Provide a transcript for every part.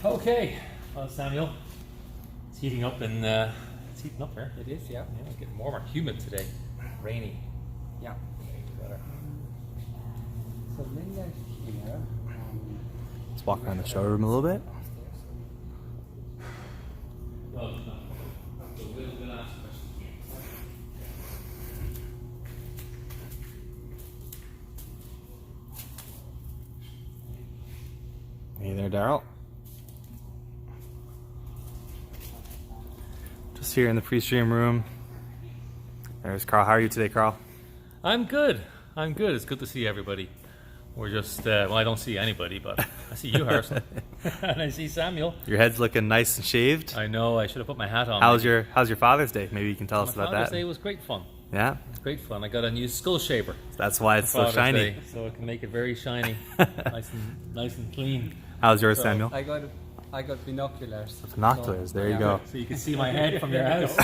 Okay, well, Samuel, it's heating up and it's heating up here. It is, yeah. Yeah, it's getting warmer, humid today, rainy. Yeah. Better. So Linda here. Let's walk around the showroom a little bit. Well, no. So we'll ask questions. Hey there, Daryl. Just here in the pre-stream room. There's Carl. How are you today, Carl? I'm good. I'm good. It's good to see everybody. We're just, well, I don't see anybody, but I see you, Harrison. And I see Samuel. Your head's looking nice and shaved. I know, I should have put my hat on. How's your Father's Day? Maybe you can tell us about Father's that. Day was great fun. Yeah? Great fun. I got a new skull shaver. That's why it's so Father's shiny. Day, so it can make it very shiny, nice and clean. How's yours, So, Samuel? I got binoculars. Binoculars, there you go. So you can see my head from your house.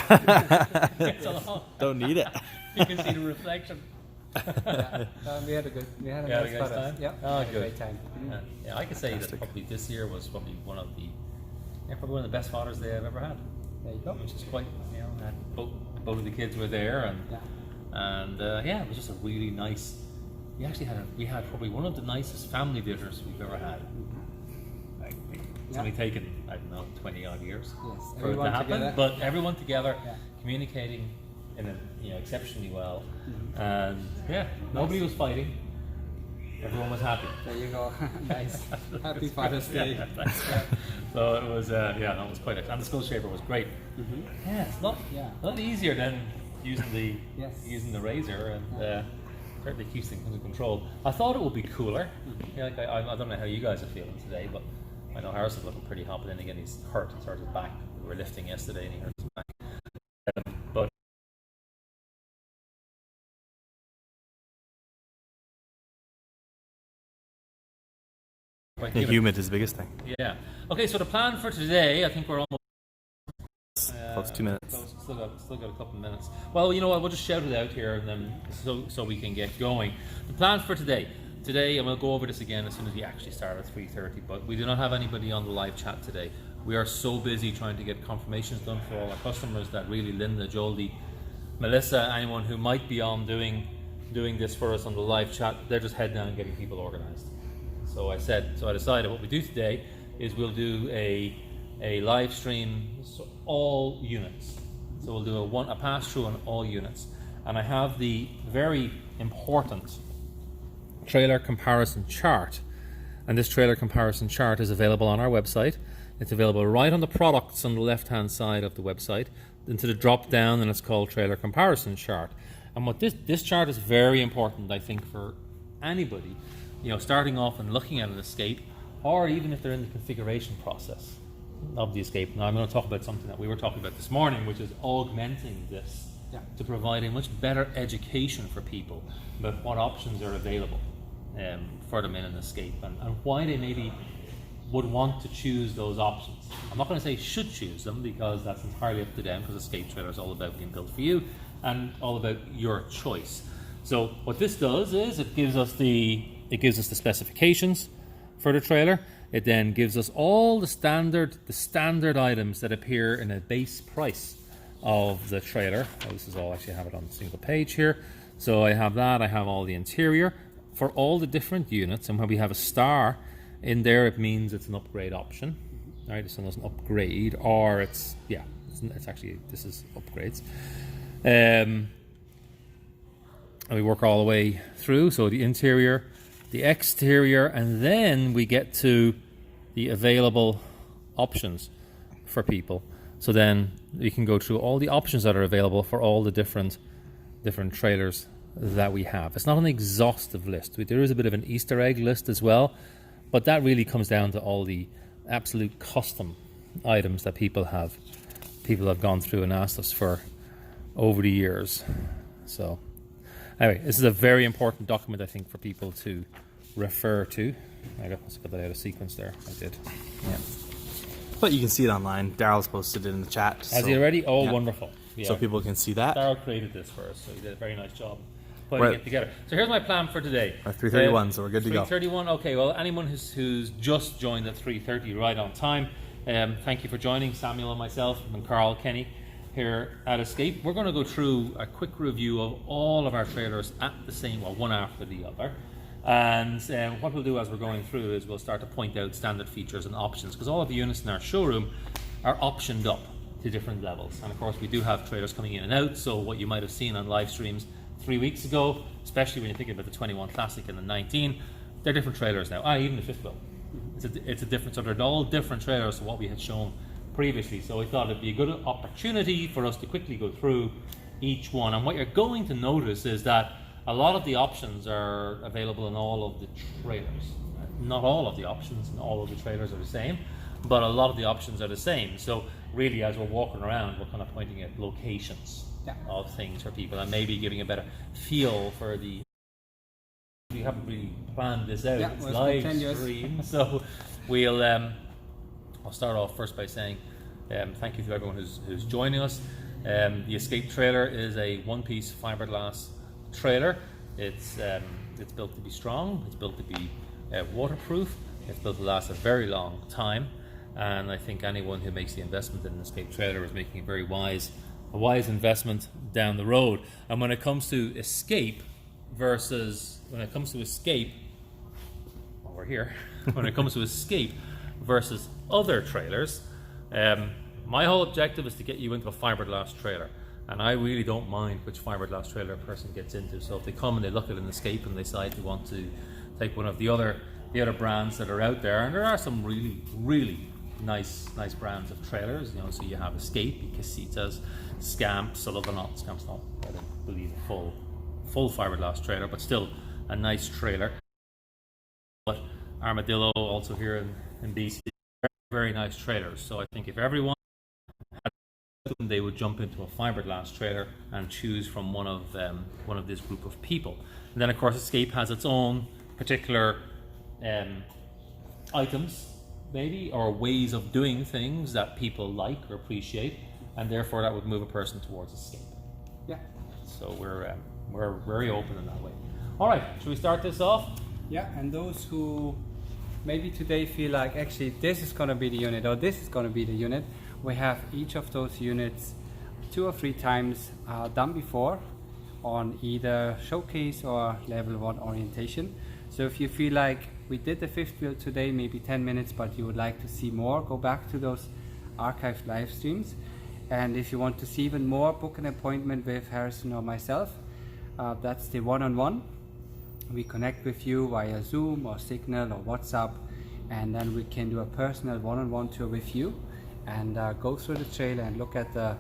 It's a lot. Don't need it. You can see the reflection. We had a Yeah, nice a nice photo. time? Yeah, Oh, we had a good. great time. Yeah, I could say that probably this year was probably one of the best Father's Day I've ever had. There you go. Which is quite, and both of the kids were there, and yeah, it was just a really nice. We had probably one of the nicest family dinners we've ever had. Like, it's only taken, I don't know, 20 odd years for it to happen, together. but everyone together, communicating in exceptionally well, and yeah, nobody was fighting. Everyone was happy. There you go. Nice. Happy Father's Day. Yeah. So it was, no, it was quite. And the skull shaver was great. Yeah, it's a lot easier than using the razor, and certainly keeps things under control. I thought it would be cooler. Yeah, like I don't know how you guys are feeling today, but I know Harrison's looking pretty hot. But then again, he's hurt. He's hurt his back. We were lifting yesterday, and he hurt his back. But The humid is the biggest thing. yeah. Okay, so the plan for today, I think we're almost. Close 2 minutes. Still got a couple of minutes. Well, you know what? We'll just shout it out here, and then so we can get going. The plan for today, and we'll go over this again as soon as we actually start at 3:30. But we do not have anybody on the live chat today. We are so busy trying to get confirmations done for all our customers that really Linda, Joldy, Melissa, anyone who might be on doing this for us on the live chat, they're just heading down and getting people organized. So I decided what we do today is we'll do a live stream, so all units. So we'll do a pass through on all units. And I have the very important trailer comparison chart. And this trailer comparison chart is available on our website. It's available right on the products on the left hand side of the website, into the drop down, and it's called trailer comparison chart. And what this chart is very important, I think, for anybody, starting off and looking at an escape, or even if they're in the configuration process of the escape. Now I'm going to talk about something that we were talking about this morning, which is augmenting this to provide a much better education for people about what options are available for them in an escape, and why they maybe would want to choose those options. I'm not going to say should choose them, because that's entirely up to them, because escape trailer is all about being built for you and all about your choice. So what this does is it gives us the specifications for the trailer. It then gives us all the standard items that appear in a base price of the trailer. Oh, this is all, actually I have it on a single page here. So I have that, I have all the interior for all the different units, and when we have a star in there, it means it's an upgrade option. Right, this one doesn't upgrade, or it's actually, this is upgrades. And we work all the way through, so the interior, the exterior, and then we get to the available options for people. So then we can go through all the options that are available for all the different trailers that we have. It's not an exhaustive list. There is a bit of an Easter egg list as well, but that really comes down to all the absolute custom items that people have gone through and asked us for over the years. So anyway, this is a very important document, I think, for people to refer to. I got that out of sequence there. I did. Yeah. But you can see it online. Daryl's posted it in the chat. Has he already? Oh, wonderful. Yeah. So people can see that. Daryl created this for us, so he did a very nice job. putting it together. So here's my plan for today. 3:31, so we're good to go. 3:31. Okay. Well, anyone who's just joined at 3:30, right on time. Thank you for joining Samuel and myself and Carl Kenny here at Escape. We're going to go through a quick review of all of our trailers at the same, well, one after the other. And what we'll do as we're going through is we'll start to point out standard features and options, because all of the units in our showroom are optioned up to different levels. And of course we do have trailers coming in and out, so what you might have seen on live streams 3 weeks ago, especially when you're thinking about the 21 Classic and the 19, they're different trailers now. Even the fifth wheel. It's a different, so they're all different trailers to what we had shown previously. So we thought it'd be a good opportunity for us to quickly go through each one. And what you're going to notice is that a lot of the options are available in all of the trailers. Not all of the options in all of the trailers are the same, but a lot of the options are the same. So really, as we're walking around, we're kind of pointing at locations of things for people and maybe giving a better feel for the... We haven't really planned this out. It's live stream. So we'll... I'll start off first by saying thank you to everyone who's joining us. The Escape trailer is a one-piece fiberglass trailer. It's built to be strong, it's built to be waterproof, it's built to last a very long time, and I think anyone who makes the investment in an Escape trailer is making a wise investment down the road. And when it comes to Escape versus when it comes to Escape versus other trailers, my whole objective is to get you into a fiberglass trailer. And I really don't mind which fiberglass trailer a person gets into. So if they come and they look at an Escape and they decide they want to take one of the other brands that are out there, and there are some really nice brands of trailers. You know, so you have Escape, Casitas, Scamp, Sullivan. Scamp's not, I don't believe, a full fiberglass trailer, but still a nice trailer. But Armadillo, also here in BC, very nice trailers. So I think if everyone had, they would jump into a fiberglass trailer and choose from one of this group of people. And then of course Escape has its own particular items, maybe, or ways of doing things that people like or appreciate, and therefore that would move a person towards Escape. Yeah. So we're very open in that way. All right, should we start this off? Yeah, and those who maybe today feel like actually this is going to be the unit or this is going to be the unit, we have each of those units 2 or 3 times done before on either showcase or level 1 orientation. So if you feel like we did the fifth wheel today, maybe 10 minutes, but you would like to see more, go back to those archived live streams. And if you want to see even more, book an appointment with Harrison or myself. That's the one-on-one. We connect with you via Zoom or Signal or WhatsApp, and then we can do a personal one-on-one tour with you and go through the trailer and look at the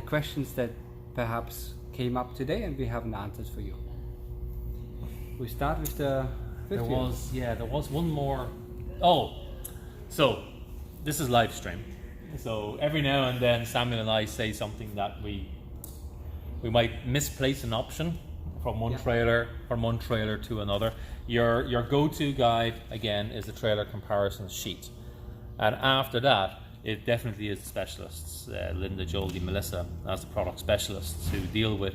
questions that perhaps came up today and we haven't answered for you. We start with the fifth wheel. There was one more. Oh, so this is live stream. So every now and then Samuel and I say something that we might misplace an option from one trailer to another. Your go-to guide again is the trailer comparison sheet, and after that it definitely is the specialists, Linda, Jolie, Melissa, as the product specialists who deal with,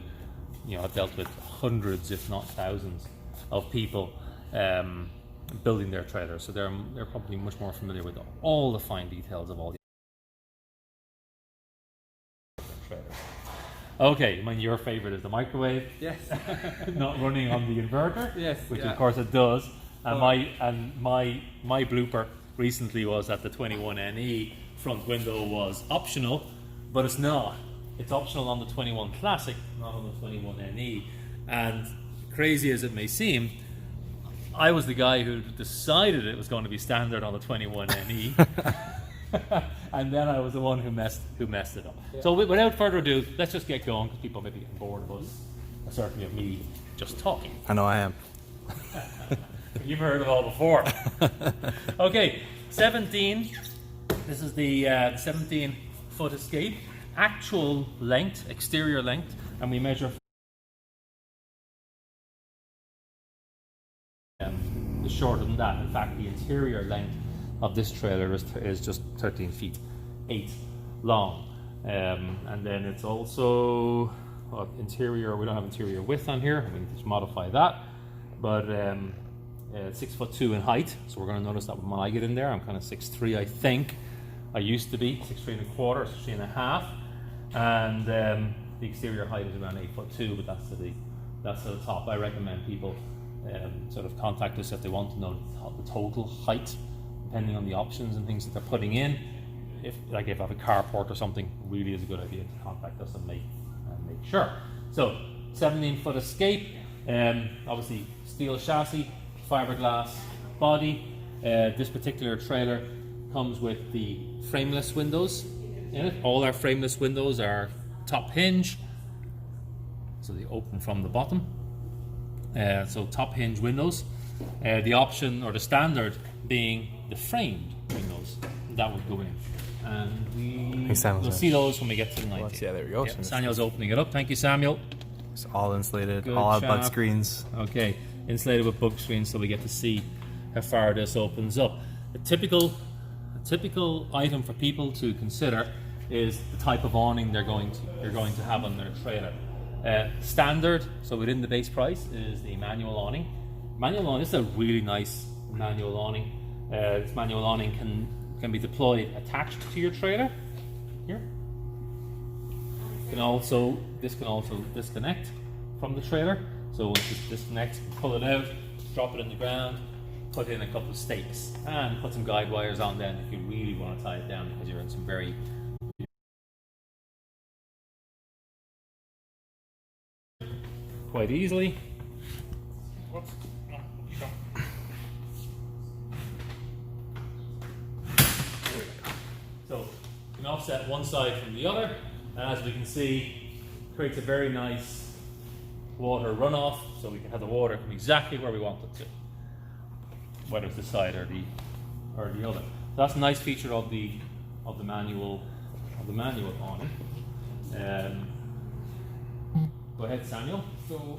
have dealt with hundreds if not thousands of people building their trailers, so they're probably much more familiar with all the fine details of all the trailers. Okay, your favorite is the microwave. Yes. Not running on the inverter. Yes. Which of course it does. And my blooper recently was that the 21NE front window was optional, but it's not. It's optional on the 21 Classic, not on the 21NE. And crazy as it may seem, I was the guy who decided it was going to be standard on the 21NE. And then I was the one who messed it up. Yeah. So without further ado, let's just get going, because people may be getting bored of us, certainly of me just talking. I know I am. You've heard it all before. Okay, 17. This is the 17-foot Escape. Actual length, exterior length, and we measure shorter than that. In fact, the interior length of this trailer is just 13 feet 8 long, and then it's also interior. We don't have interior width on here. We need to just modify that. But 6'2" in height, so we're going to notice that when I get in there, I'm kind of 6'3", I think. I used to be 6'3¼ 6'3½, and the exterior height is around 8'2", but that's to the top. I recommend people sort of contact us if they want to know the total height, depending on the options and things that they're putting in. If I have a carport or something, really is a good idea to contact us and make sure. So 17-foot escape, obviously steel chassis, fiberglass body. This particular trailer comes with the frameless windows in it. All our frameless windows are top hinge, so they open from the bottom. So top hinge windows. The option or the standard being the framed windows that would go in. And we'll see those when we get to the night. Yeah, there we go. Yep, Samuel's opening it up. Thank you, Samuel. It's all insulated, Good all job. bug screens. Okay, insulated with bug screens, so we get to see how far this opens up. A typical item for people to consider is the type of awning they're going to have on their trailer. Standard, so within the base price, is the manual awning. This is a really nice manual awning. This manual awning can be deployed attached to your trailer. Here. This can also disconnect from the trailer. So once this disconnects, pull it out, drop it in the ground, put in a couple of stakes, and put some guide wires on then if you really want to tie it down because you're in some very quite easily. So you can offset one side from the other, and as we can see, creates a very nice water runoff, so we can have the water come exactly where we want it to, whether it's this side or the other. So that's a nice feature of the manual awning. Go ahead, Samuel. So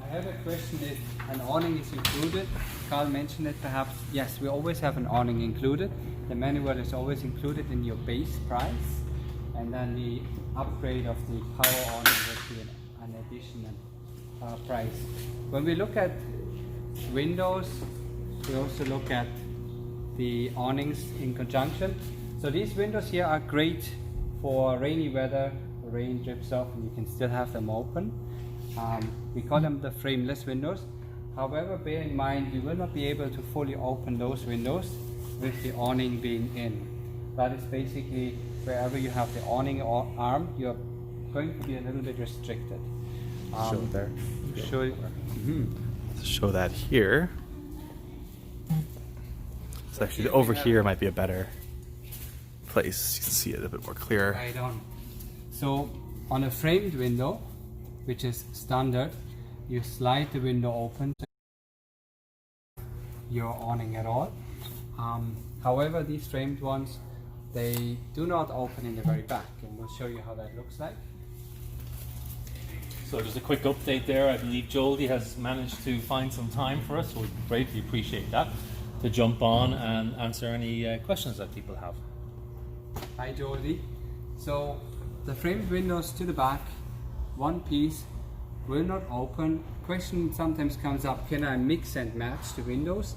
I have a question. If an awning is included, Carl mentioned it perhaps. Yes, we always have an awning included. The manual is always included in your base price, and then the upgrade of the power awning would be an additional price. When we look at windows, we also look at the awnings in conjunction. So these windows here are great for rainy weather. The rain drips off and you can still have them open. We call them the frameless windows. However, bear in mind you will not be able to fully open those windows with the awning being in. That is basically wherever you have the awning arm, you're going to be a little bit restricted. Show it there. Show that here. So actually over here might be a better place. You can see it a bit more clear. Right on. So on a framed window, which is standard, you slide the window open to your awning at all. However, these framed ones, they do not open in the very back, and we'll show you how that looks like. So just a quick update there. I believe Joldy has managed to find some time for us, so we greatly appreciate that, to jump on and answer any questions that people have. Hi Joldy. So the framed windows to the back, one piece, will not open. Question sometimes comes up, can I mix and match the windows?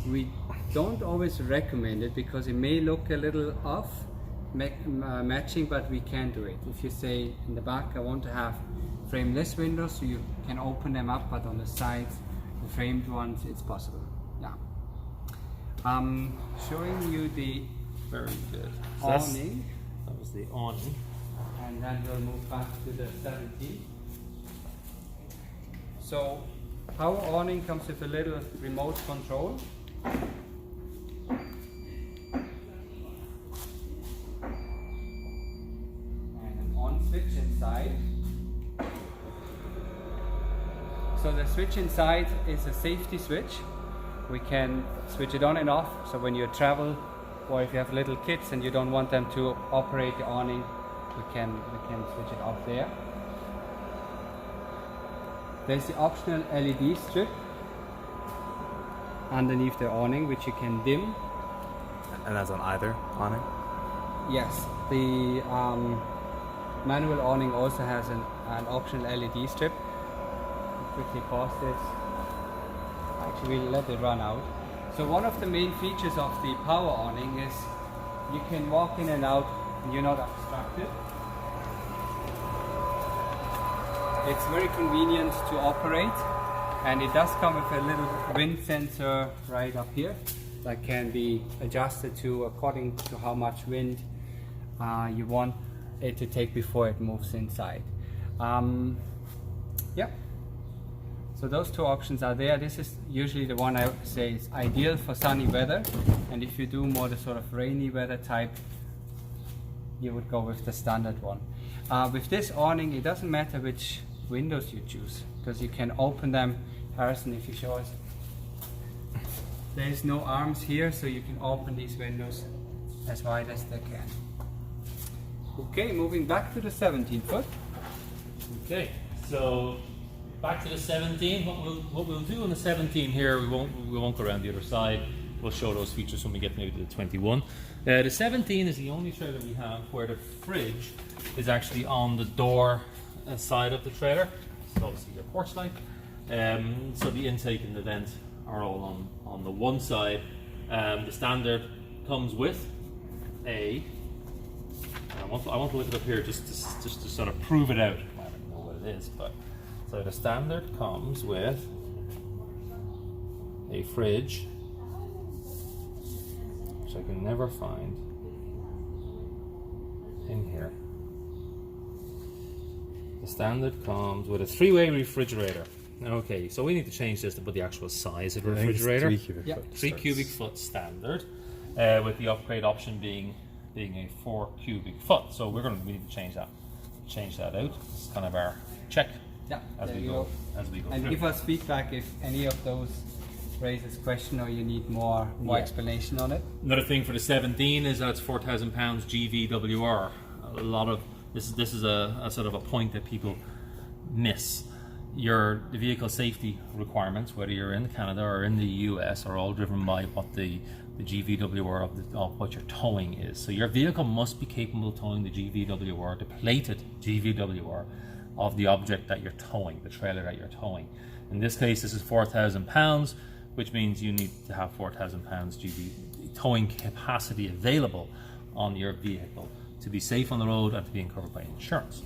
We don't always recommend it because it may look a little off matching, but we can do it. If you say in the back I want to have frameless windows, so you can open them up, but on the sides, the framed ones, it's possible. Yeah. Showing you the Very good. So awning, that was the awning. and then we'll move back to the 17. So our awning comes with a little remote control. And an on switch inside. So the switch inside is a safety switch. We can switch it on and off, so when you travel or if you have little kids and you don't want them to operate the awning, we can switch it off there. There's the optional LED strip underneath the awning, which you can dim. And that's on either awning? Yes, the manual awning also has an optional LED strip. Quickly pause this. Actually, we'll let it run out. So one of the main features of the power awning is you can walk in and out and you're not obstructed. It's very convenient to operate, and it does come with a little wind sensor right up here that can be adjusted to according to how much wind you want it to take before it moves inside. Yeah. So those two options are there. This is usually the one I would say is ideal for sunny weather, and if you do more the sort of rainy weather type, you would go with the standard one. With this awning, it doesn't matter which windows you choose, because you can open them. Harrison, if you show us, there is no arms here, so you can open these windows as wide as they can. Okay, moving back to the 17 foot. Okay, so back to the 17. What we'll do on the 17 here, we won't go around the other side. We'll show those features when we get maybe to the 21. The 17 is the only trailer we have where the fridge is actually on the door side of the trailer. So obviously your porch light. So the intake and the vent are all on the one side. The standard comes with a. I want to look it up here just to sort of prove it out. I don't know what it is, but so the standard comes with a fridge, which I can never find in here. The standard comes with a 3-way refrigerator. Okay, so we need to change this to put the actual size of the refrigerator. 3 cubic foot. 3 cubic foot standard, with the upgrade option being a 4 cubic foot. So we need to change that out. It's kind of our check. Yeah, as we go and through. give us feedback if any of those raises question or you need more explanation on it. Another thing for the 17 is that it's 4,000 pounds GVWR. A lot of this is a sort of a point that people miss. The vehicle safety requirements, whether you're in Canada or in the US, are all driven by what the GVWR of what you're towing is. So your vehicle must be capable of towing the GVWR, the plated GVWR of the object that you're towing, the trailer that you're towing. In this case, this is 4,000 pounds, which means you need to have 4,000 pounds towing capacity available on your vehicle to be safe on the road and to be covered by insurance.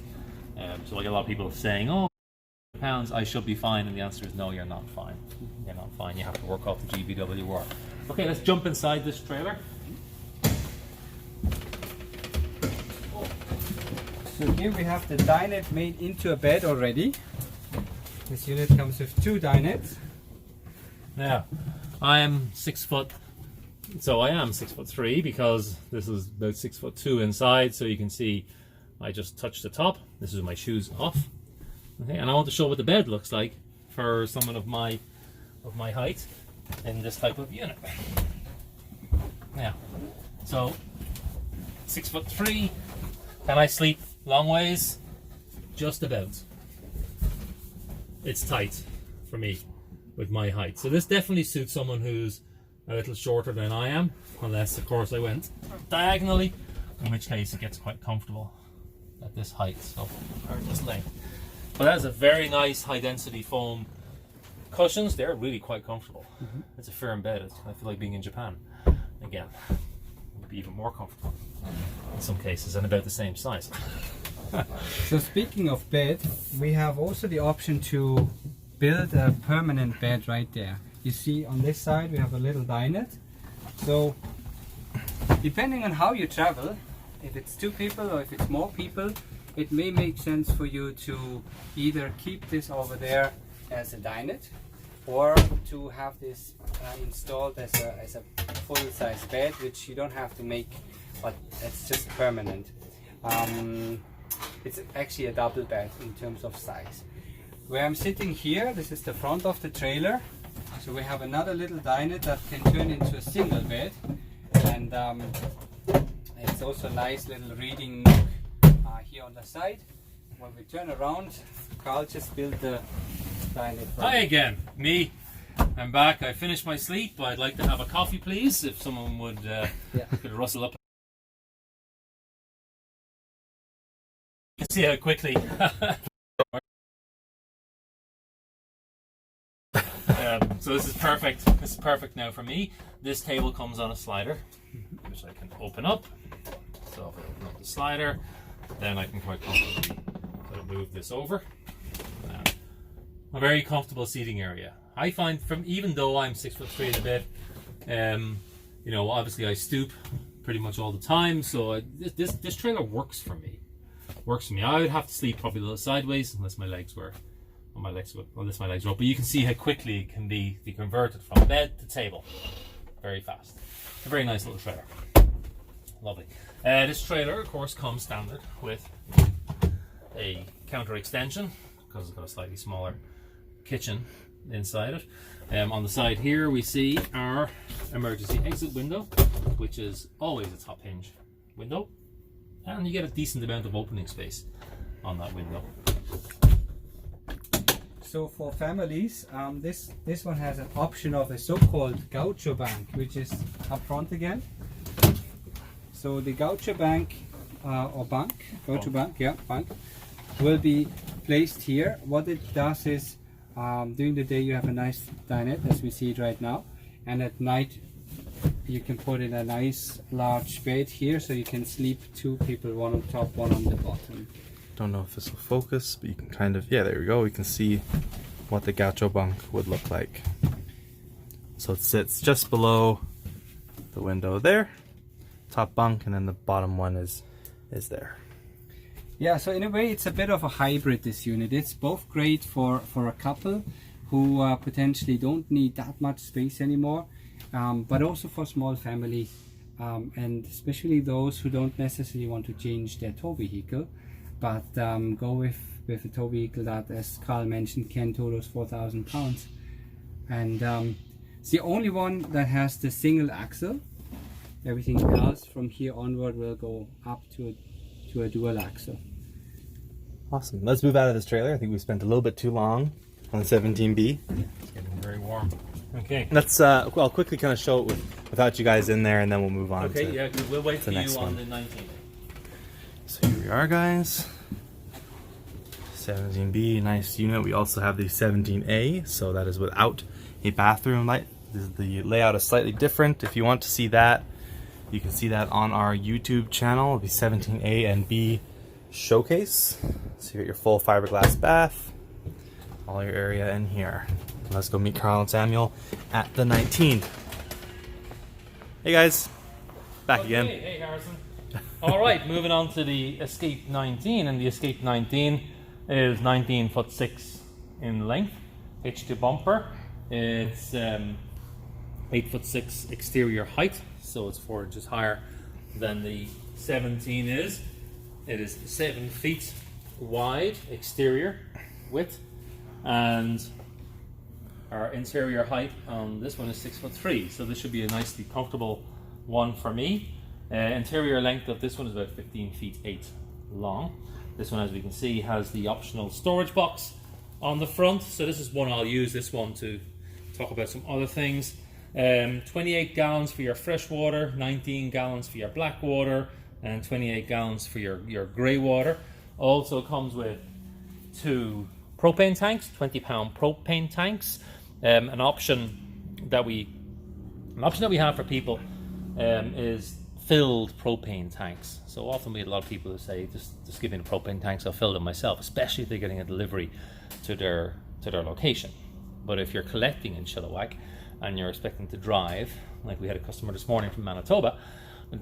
So like a lot of people saying, oh, pounds, I should be fine, and the answer is no, you're not fine. You're not fine. You have to work off the GVWR. Okay, let's jump inside this trailer. So here we have the dinette made into a bed already. This unit comes with 2 dinettes. Now, I am 6 foot, so I am 6'3" because this is about 6'2" inside. So you can see, I just touched the top. This is with my shoes off. Okay, and I want to show what the bed looks like for someone of my height in this type of unit. Now, so 6'3", can I sleep long ways? Just about. It's tight for me with my height. So this definitely suits someone who's a little shorter than I am, unless of course I went diagonally, in which case it gets quite comfortable at this height, so or this length. But that is a very nice high density foam cushions. They're really quite comfortable. It's a firm bed. I feel like being in Japan again. It would be even more comfortable in some cases and about the same size. So speaking of bed, we have also the option to build a permanent bed right there. You see on this side we have a little dinette. So depending on how you travel, if it's 2 people or if it's more people, it may make sense for you to either keep this over there as a dinette or to have this installed as a full-size bed, which you don't have to make, but it's just permanent. It's actually a double bed in terms of size. Where I'm sitting here, this is the front of the trailer. So we have another little dinette that can turn into a single bed, and it's also a nice little reading nook here on the side. When we turn around, Carl just built the dinette. Hi again, me. I'm back. I finished my sleep. I'd like to have a coffee, please, if someone would could rustle up. See how quickly. So this is perfect. This is perfect now for me. This table comes on a slider, which I can open up. So if I open up the slider, then I can quite comfortably sort of move this over. A very comfortable seating area. I find, from even though I'm 6'3" and a bit, you know, obviously I stoop pretty much all the time, so this trailer works for me. I would have to sleep probably a little sideways unless my legs were. Unless my legs are up, but you can see how quickly it can be converted from bed to table very fast. A very nice little trailer. Lovely. This trailer, of course, comes standard with a counter extension because it's got a slightly smaller kitchen inside it. On the side here, we see our emergency exit window, which is always a top hinge window, and you get a decent amount of opening space on that window. So for families, this one has an option of a so-called gaucho bank, which is up front again. So the gaucho bank bank will be placed here. What it does is, during the day you have a nice dinette, as we see it right now, and at night you can put in a nice large bed here, so you can sleep two people, one on top, one on the bottom. Don't know if this will focus, but you can kind of, yeah, there we go. We can see what the gaucho bunk would look like. So it sits just below the window there, top bunk, and then the bottom one is there. Yeah, so in a way it's a bit of a hybrid, this unit. It's both great for a couple who potentially don't need that much space anymore, but also for small families, and especially those who don't necessarily want to change their tow vehicle, but go with a tow vehicle that, as Carl mentioned, can tow those 4,000 pounds. And it's the only one that has the single axle. Everything else from here onward will go up to a dual axle. Awesome. Let's move out of this trailer. I think we spent a little bit too long on the 17B. It's getting very warm. Okay. Let's I'll quickly kind of show it without you guys in there, and then we'll move on. Okay, to, yeah, we'll wait for next you on one. the 19th. So here we are, guys. 17B, nice unit. We also have the 17A, so that is without a bathroom light. The layout is slightly different. If you want to see that, you can see that on our YouTube channel, the 17A and B showcase. So you get your full fiberglass bath, all your area in here. Let's go meet Carl and Samuel at the 19. Hey guys, back again. Hey Harrison. All right, moving on to the Escape 19, and the Escape 19 is 19'6" in length, hitch to bumper. It's 8'6" exterior height, so it's 4 inches higher than the 17 is. It is 7 feet wide exterior width, and our interior height on this one is 6'3", so this should be a nicely comfortable one for me. Interior length of this one is about 15 feet 8 long. This one, as we can see, has the optional storage box on the front, so this is one I'll use this one to talk about some other things. 28 gallons for your fresh water, 19 gallons for your black water, and 28 gallons for your grey water. Also comes with 2 propane tanks, 20-pound propane tanks. An option that we have for people is filled propane tanks. So often we have a lot of people who say, just give me the propane tanks, I'll fill them myself, especially if they're getting a delivery to their location. But if you're collecting in Chilliwack and you're expecting to drive, like we had a customer this morning from Manitoba,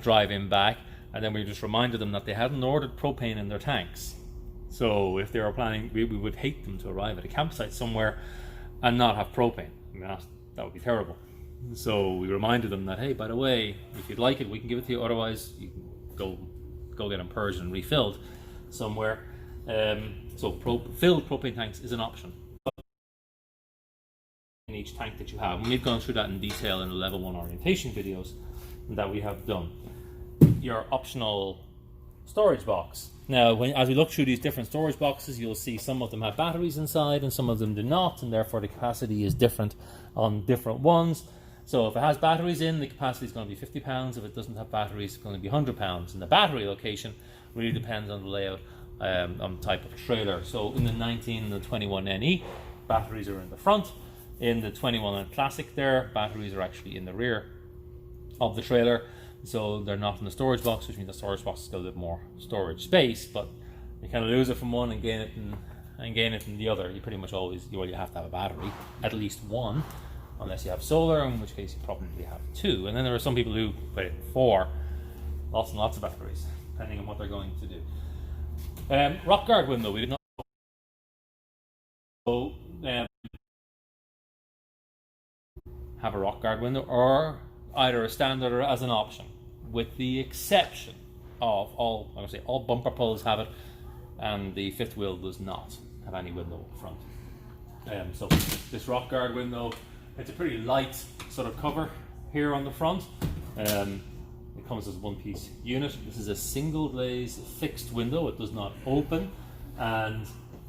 drive in back, and then we just reminded them that they hadn't ordered propane in their tanks. So if they were planning, we would hate them to arrive at a campsite somewhere and not have propane. I mean, that would be terrible. So we reminded them that, hey, by the way, if you'd like it, we can give it to you. Otherwise, you can go get them purged and refilled somewhere. So filled propane tanks is an option in each tank that you have. And we've gone through that in detail in the level 1 orientation videos that we have done. Your optional storage box. Now, as we look through these different storage boxes, you'll see some of them have batteries inside and some of them do not, and therefore the capacity is different on different ones. So if it has batteries in, the capacity is going to be 50 pounds. If it doesn't have batteries, it's going to be 100 pounds. And the battery location really depends on the layout type of trailer. So in the 19 and the 21NE, batteries are in the front. In the 21 Classic there, batteries are actually in the rear of the trailer. So they're not in the storage box, which means the storage box has got a bit more storage space, but you kind of lose it from one and gain it in the other. You pretty much always, well, you have to have a battery, at least one, unless you have solar, in which case you probably have two. And then there are some people who put in 4, lots and lots of batteries, depending on what they're going to do. Rock guard window, we did not. So, have a rock guard window, or either a standard or as an option, with the exception of all bumper pulls have it, and the fifth wheel does not have any window up front. So this rock guard window, it's a pretty light sort of cover here on the front. It comes as a one-piece unit. This is a single glaze fixed window. It does not open, and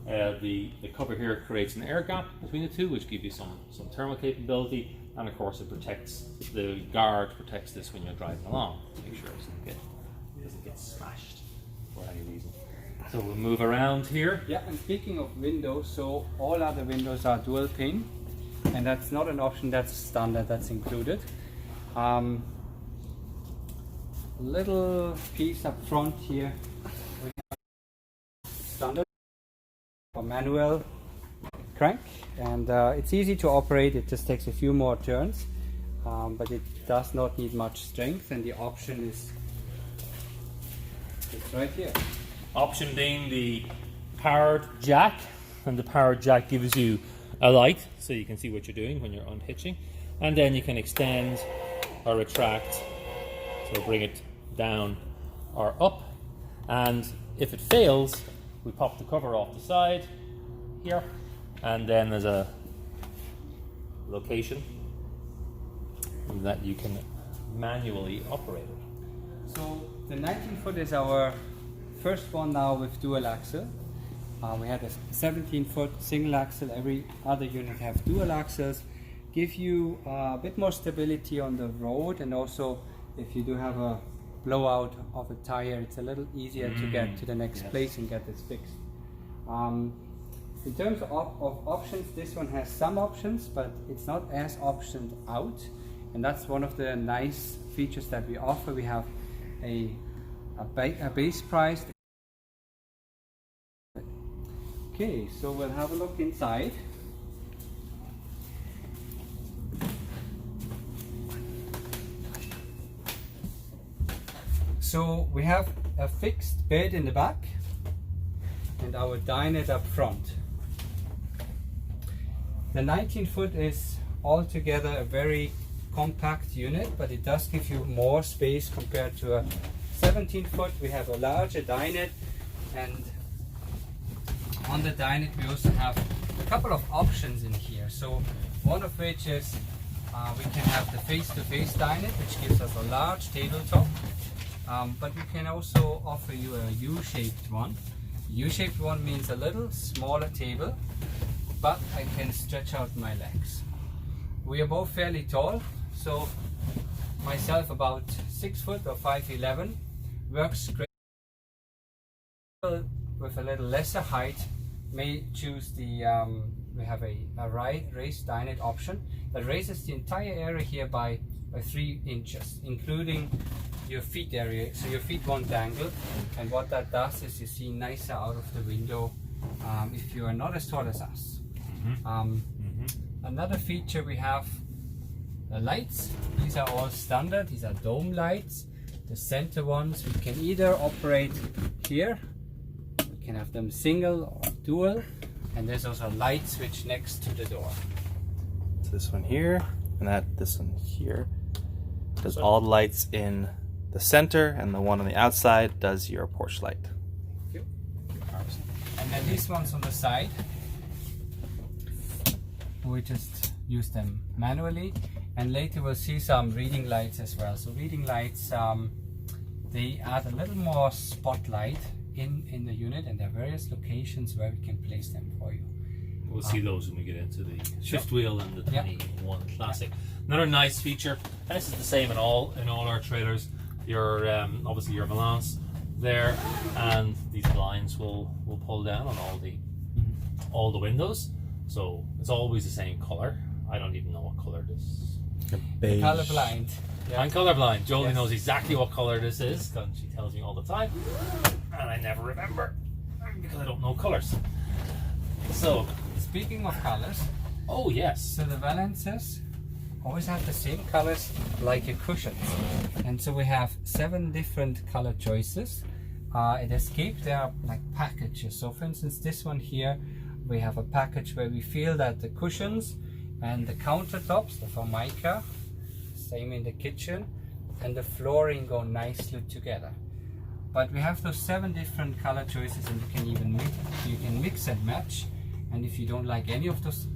the cover here creates an air gap between the two, which gives you some thermal capability. And of course, it protects, the guard protects this when you're driving along to make sure it doesn't get smashed for any reason. So we'll move around here. Yeah, and speaking of windows, so all other windows are dual pane, and that's not an option, that's standard, that's included. Little piece up front here, we have standard or manual crank, and it's easy to operate. It just takes a few more turns, but it does not need much strength, and the option is it's right here. Option being the powered jack, and the powered jack gives you a light so you can see what you're doing when you're unhitching, and then you can extend or retract, so bring it down or up, and if it fails, we pop the cover off the side here, and then there's a location that you can manually operate it. So the 19-foot is our first one now with dual axle. We had a 17-foot single axle. Every other unit have dual axles. Give you a bit more stability on the road, and also if you do have a blowout of a tire, it's a little easier to get to the next place and get this fixed. In terms of options, this one has some options, but it's not as optioned out, and that's one of the nice features that we offer. We have a base price. Okay, so we'll have a look inside. So we have a fixed bed in the back and our dinette up front. The 19-foot is altogether a very compact unit, but it does give you more space compared to a 17-foot. We have a larger dinette, and on the dinette we also have a couple of options in here. So one of which is we can have the face-to-face dinette, which gives us a large tabletop, but we can also offer you a U-shaped one. U-shaped one means a little smaller table, but I can stretch out my legs. We are both fairly tall, so myself about 6 foot or 5'11", works great. With a little lesser height may choose the we have a raised dinette option that raises the entire area here by 3 inches, including your feet area, so your feet won't dangle, and what that does is you see nicer out of the window if you are not as tall as us. Another feature we have, the lights. These are all standard, these are dome lights. The center ones we can either operate here, we can have them single or dual, and there's also a light switch next to the door. So this one here, and this one here does all the lights in the center, and the one on the outside does your porch light. And then these ones on the side, we just use them manually, and later we'll see some reading lights as well. So reading lights, they add a little more spotlight in the unit, and there are various locations where we can place them for you. We'll see those when we get into the fifth wheel and the 21 Classic. Another nice feature, and this is the same in all our trailers. Your obviously your Valance there, and these blinds will pull down on all the windows, so it's always the same color. I don't even know what color this is. Beige. Colorblind. Yeah. I'm colorblind. Jolie Yes. knows exactly what color this is because she tells me all the time, and I never remember because I don't know colors. So, Speaking of colors, oh yes, so the Valances always have the same colors like your cushions. And so we have 7 different color choices. At Escape there are like packages. So for instance, this one here, we have a package where we feel that the cushions and the countertops, the Formica, same in the kitchen, and the flooring go nicely together. But we have those 7 different color choices, and you can mix and match. And if you don't like any of those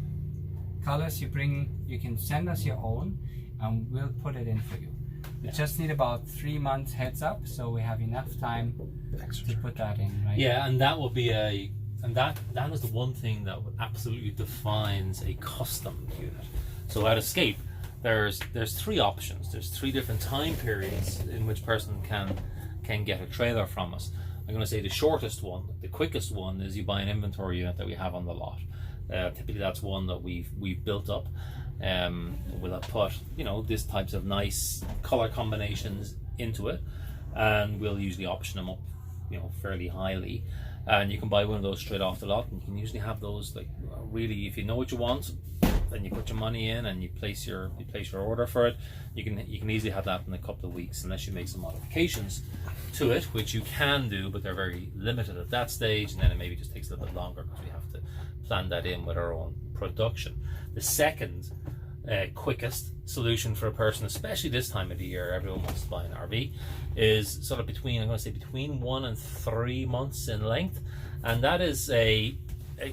colors you can send us your own and we'll put it in for you. We just need about 3 months heads up, so we have enough time to put that in, right? yeah, and that will be that is the one thing that absolutely defines a custom unit. So at Escape, there's 3 options. There's 3 different time periods in which person can get a trailer from us. I'm going to say the shortest one, the quickest one, is you buy an inventory unit that we have on the lot. Typically, that's one that we've built up. We'll put these types of nice color combinations into it, and we'll usually option them up, fairly highly. And you can buy one of those straight off the lot, and you can usually have those like really, if you know what you want, then you put your money in and you place your order for it. You can easily have that in a couple of weeks, unless you make some modifications to it, which you can do, but they're very limited at that stage, and then it maybe just takes a little bit longer because we have to plan that in with our own production. The second quickest solution for a person, especially this time of the year, everyone wants to buy an RV, is sort of between 1 and 3 months in length, and that is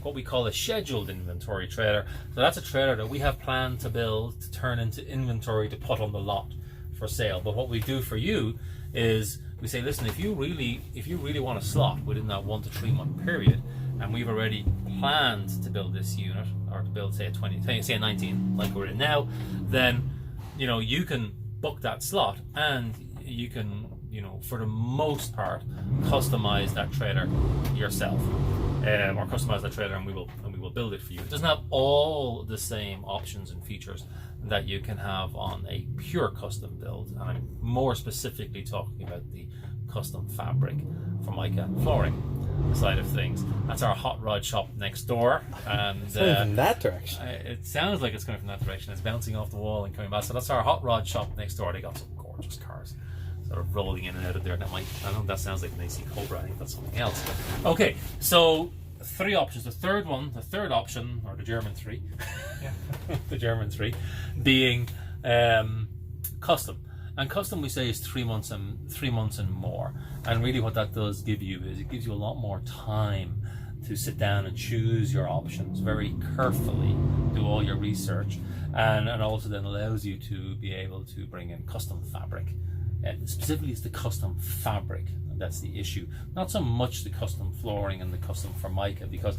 what we call a scheduled inventory trailer. So that's a trailer that we have planned to build to turn into inventory to put on the lot for sale. But what we do for you is we say, listen, if you really want a slot within that 1 to 3 month period, and we've already planned to build this unit, or to build say a 19 like we're in now, then you can book that slot, and you can for the most part customize that trailer yourself, or customize that trailer, and we will build it for you. It doesn't have all the same options and features that you can have on a pure custom build, and I'm more specifically talking about the custom fabric Formica flooring side of things. That's our hot rod shop next door, and It's going from that direction. it sounds like it's coming from that direction. It's bouncing off the wall and coming back. So that's our hot rod shop next door. They got some gorgeous cars sort of rolling in and out of there. I know that sounds like an AC Cobra. I think that's something else. Okay, so 3 options. The third option, or the German 3, the German 3, being custom. And custom, we say, is 3 months and more. And really what that does give you is it gives you a lot more time to sit down and choose your options very carefully, do all your research, and also then allows you to be able to bring in custom fabric. And specifically it's the custom fabric that's the issue, not so much the custom flooring and the custom Formica, because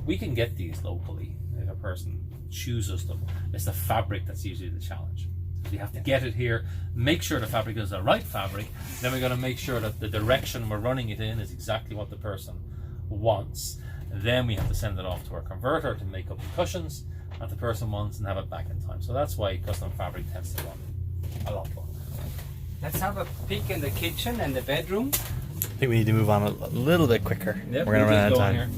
we can get these locally if a person chooses them. It's the fabric that's usually the challenge. We have to get it here, make sure the fabric is the right fabric, then we've got to make sure that the direction we're running it in is exactly what the person wants. Then we have to send it off to our converter to make up the cushions that the person wants and have it back in time. So that's why custom fabric tends to run a lot longer. Let's have a peek in the kitchen and the bedroom. I think we need to move on a little bit quicker. Yep, We're going to run out of time. Here.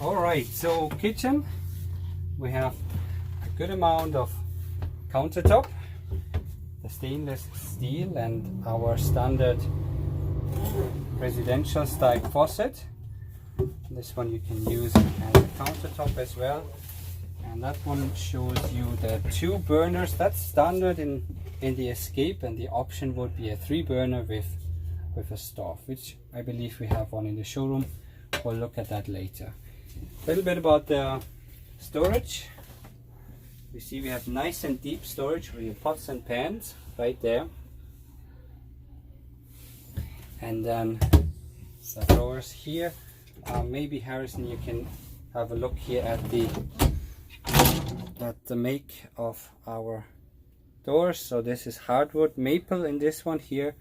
Alright, so kitchen, we have a good amount of countertop, the stainless steel, and our standard residential style faucet. This one you can use as a countertop as well, and that one shows you the 2 burners. That's standard in the Escape, and the option would be a 3 burner with a stove, which I believe we have one in the showroom. We'll look at that later. A little bit about the storage. We see we have nice and deep storage for your pots and pans right there, and then some drawers here. Maybe Harrison, you can have a look here at the make of our doors. So this is hardwood maple in this one here,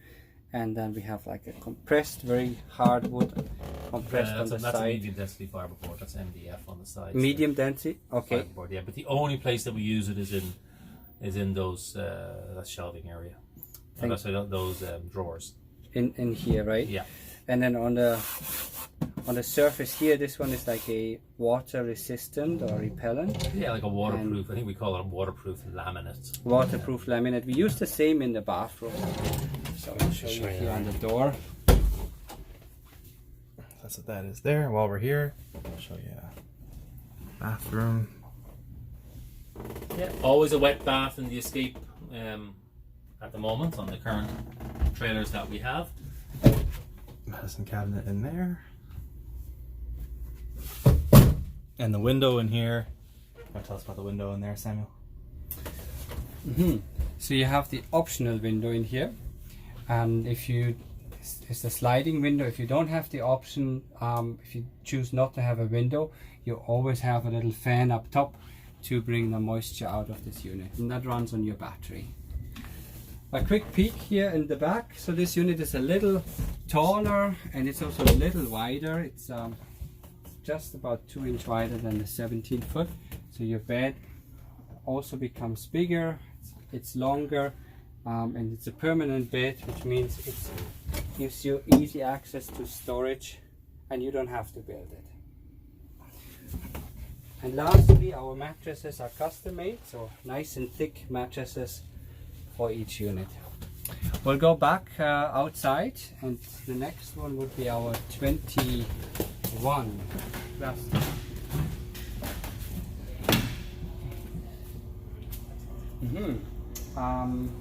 and then we have like a compressed, very hard wood compressed on the that's a side. medium density fiberboard. That's MDF on the side. Medium density, okay. Fiberboard, yeah. But the only place that we use it is in those that shelving area. Those drawers. In here, right? Yeah. And then on the surface here, this one is like a water resistant or repellent. Yeah, like a waterproof. I think we call it a waterproof laminate. Waterproof laminate. We use the same in the bathroom. So I'll show you here on the door. That's what that is there. While we're here, I'll show you bathroom. Yeah, always a wet bath in the Escape at the moment on the current trailers that we have. Medicine cabinet in there. And the window in here. Want to tell us about the window in there, Samuel? So you have the optional window in here, and it's a sliding window. If you don't have the option, if you choose not to have a window, you always have a little fan up top to bring the moisture out of this unit, and that runs on your battery. A quick peek here in the back. So this unit is a little taller, and it's also a little wider. It's just about 2 inches wider than the 17 foot. So your bed also becomes bigger, it's longer, and it's a permanent bed, which means it gives you easy access to storage and you don't have to build it. And lastly, our mattresses are custom made, so nice and thick mattresses for each unit. We'll go back outside, and the next one would be our 21 plastic.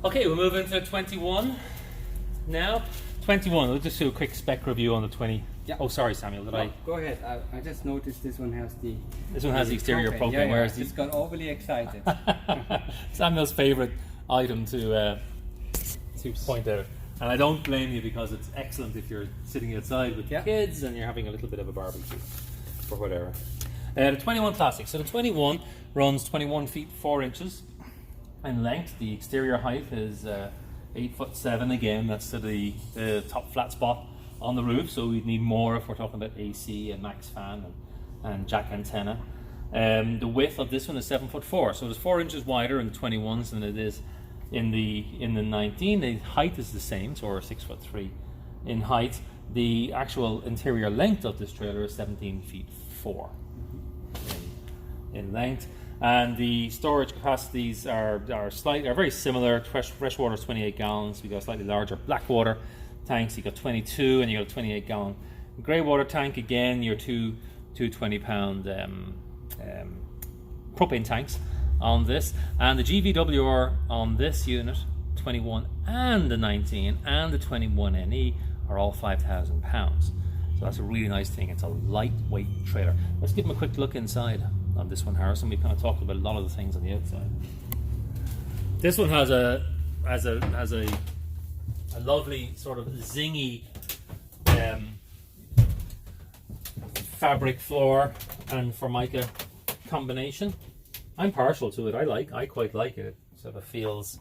Okay, we'll move into 21 now. 21, we'll just do a quick spec review on the 20. Yeah. Oh, sorry, Samuel, did I? Go ahead. I just noticed this one has the... This one has the exterior propane. Yeah, Whereas it's got overly excited. Samuel's favourite item to point out. And I don't blame you, because it's excellent if you're sitting outside with your kids and you're having a little bit of a barbecue or whatever. The 21 Classic. So the 21 runs 21 feet 4 inches in length. The exterior height is 8'7" again. That's to the top flat spot on the roof. So we'd need more if we're talking about AC and max fan and jack antenna. The width of this one is 7'4", so it's 4 inches wider in the 21s than it is in the 19. The height is the same, so we're 6'3" in height. The actual interior length of this trailer is 17 feet 4 in length, and the storage capacities are very similar. Freshwater is 28 gallons. We got slightly larger blackwater tanks. You got 22, and you got a 28 gallon grey water tank. Again, your two 20-pound propane tanks on this, and the GVWR on this unit, 21 and the 19 and the 21NE are all 5,000 pounds. So that's a really nice thing. It's a lightweight trailer. Let's give them a quick look inside on this one, Harrison. We kind of talked about a lot of the things on the outside. This one has a lovely sort of zingy fabric floor and Formica combination. I'm partial to it. I quite like it. It sort of feels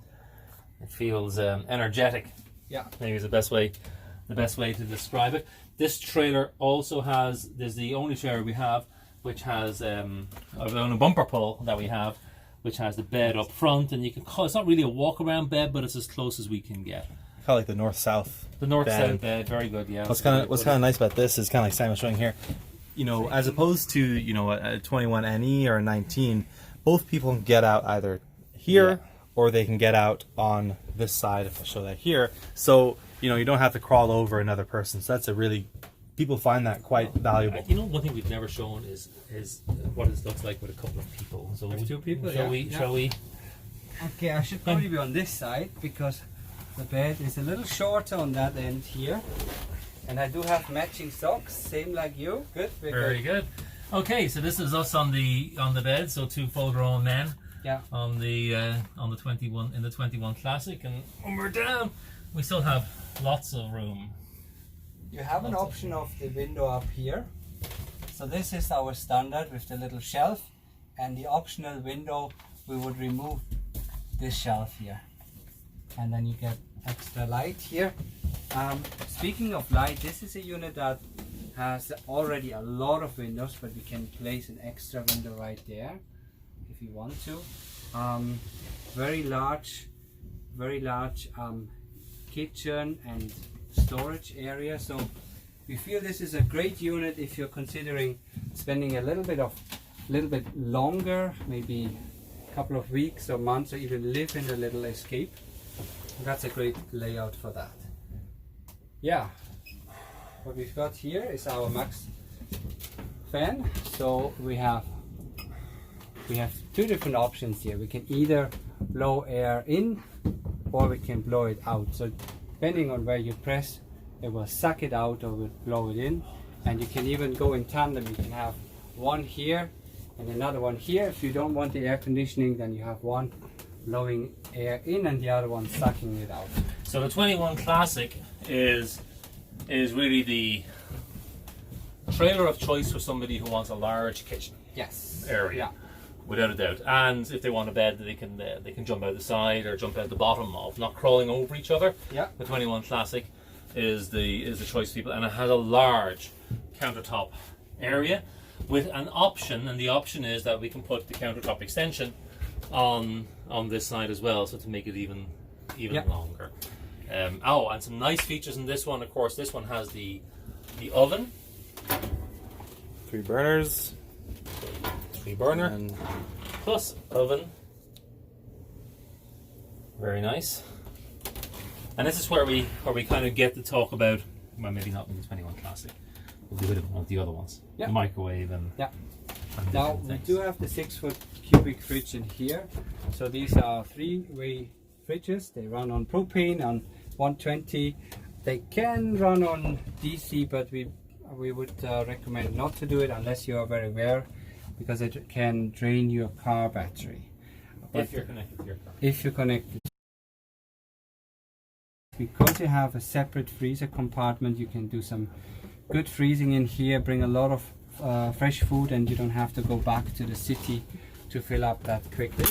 energetic. Yeah, maybe is the best way to describe it. This trailer also has, there's the only trailer we have which has on a bumper pull that we have, which has the bed up front, and you can call, it's not really a walk around bed, but it's as close as we can get. Kind of like the north-south. The north-south bed, very good. Yeah. What's kind of nice about this is kind of like Sam was showing here. You know, as opposed to, you know, a 21NE or a 19, both people can get out either here or they can get out on this side, if I show that here. So, you know, you don't have to crawl over another person. So that's a really, people find that quite valuable. You know, one thing we've never shown is what it looks like with a couple of people. So with 2 people, shall we? Okay, I should probably be on this side because the bed is a little shorter on that end here. And I do have matching socks, same like you. Good. Very good. Okay, so this is us on the bed. So 2 full-grown men. Yeah. On the 21 in the 21 Classic, and when we're down, we still have lots of room. You have an option of the window up here. So this is our standard with the little shelf, and the optional window we would remove this shelf here, and then you get extra light here. Speaking of light, this is a unit that has already a lot of windows, but we can place an extra window right there if you want to. Very large kitchen and storage area. So we feel this is a great unit if you're considering spending a little bit longer, maybe a couple of weeks or months, or even live in a little escape. That's a great layout for that. Yeah, what we've got here is our max fan. So we have two different options here. We can either blow air in or we can blow it out. So depending on where you press, it will suck it out or will blow it in. And you can even go in tandem. You can have one here and another one here. If you don't want the air conditioning, then you have one blowing air in and the other one sucking it out. So the 21 Classic is really the trailer of choice for somebody who wants a large kitchen area. Yeah. Without a doubt. And if they want a bed, they can jump out the side or jump out the bottom of, not crawling over each other. Yeah. The 21 Classic is the choice for people, and it has a large countertop area with an option, and the option is that we can put the countertop extension on this side as well, so to make it even longer. And some nice features in this one. Of course, this one has the oven, 3 burners, 3 burner plus oven. Very nice. And this is where we kind of get to talk about, well, maybe not with the 21 Classic. We'll do it with one of the other ones. Yeah. The microwave and Now we do have the 6-foot cubic fridge in here. So these are 3-way fridges. They run on propane on 120. They can run on DC, but we would recommend not to do it unless you are very aware, because it can drain your car battery. if you're connected to your car. If you're connected. Because you have a separate freezer compartment, you can do some good freezing in here, bring a lot of fresh food, and you don't have to go back to the city to fill up that quickly.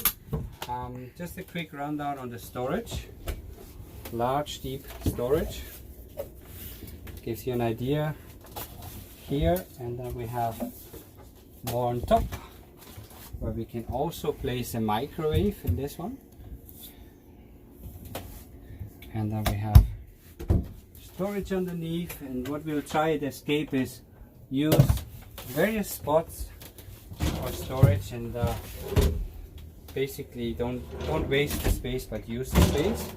Just a quick rundown on the storage. Large, deep storage. Gives you an idea here, and then we have more on top, where we can also place a microwave in this one. And then we have storage underneath, and what we'll try at Escape is use various spots for storage, and basically don't waste the space but use the space.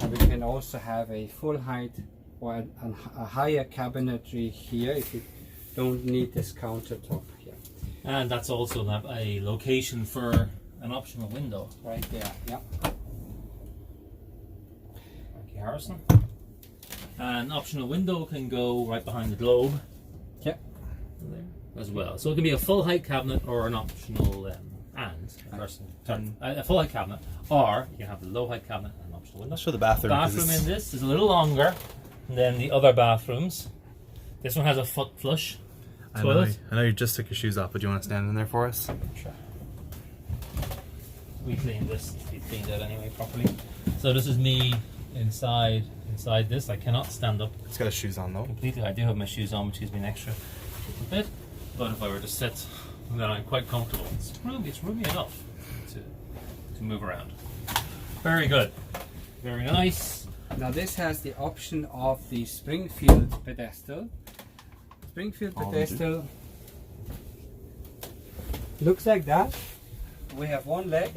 And we can also have a full height or a higher cabinetry here if you don't need this countertop here. And that's also a location for an optional window. Right there, yeah. Thank you, Harrison. An optional window can go right behind the globe. Yeah. There as well. So it can be a full height cabinet or an optional a full height cabinet, or you can have the low height cabinet and an optional window. Let's show the bathroom. Bathroom in this is a little longer than the other bathrooms. This one has a foot flush toilet. I know you just took your shoes off, but do you want to stand in there for us? Sure. We cleaned this. We cleaned it anyway properly. So this is me inside this. I cannot stand up It's got his shoes on though. completely. I do have my shoes on, which gives me an extra bit. But if I were to sit, then I'm quite comfortable. It's roomy enough to move around. Very good. Very nice. Now this has the option of the Springfield pedestal. Springfield pedestal looks like that. We have one leg,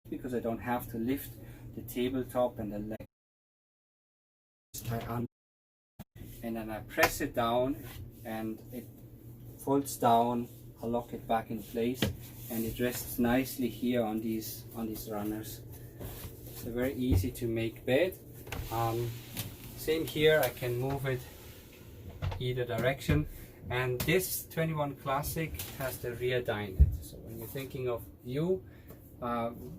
because I don't have to lift the tabletop and the leg. And then I press it down and it folds down. I'll lock it back in place, and it rests nicely here on these runners. It's a very easy to make bed. Same here, I can move it either direction. And this 21 Classic has the rear dinette. So when you're thinking of view,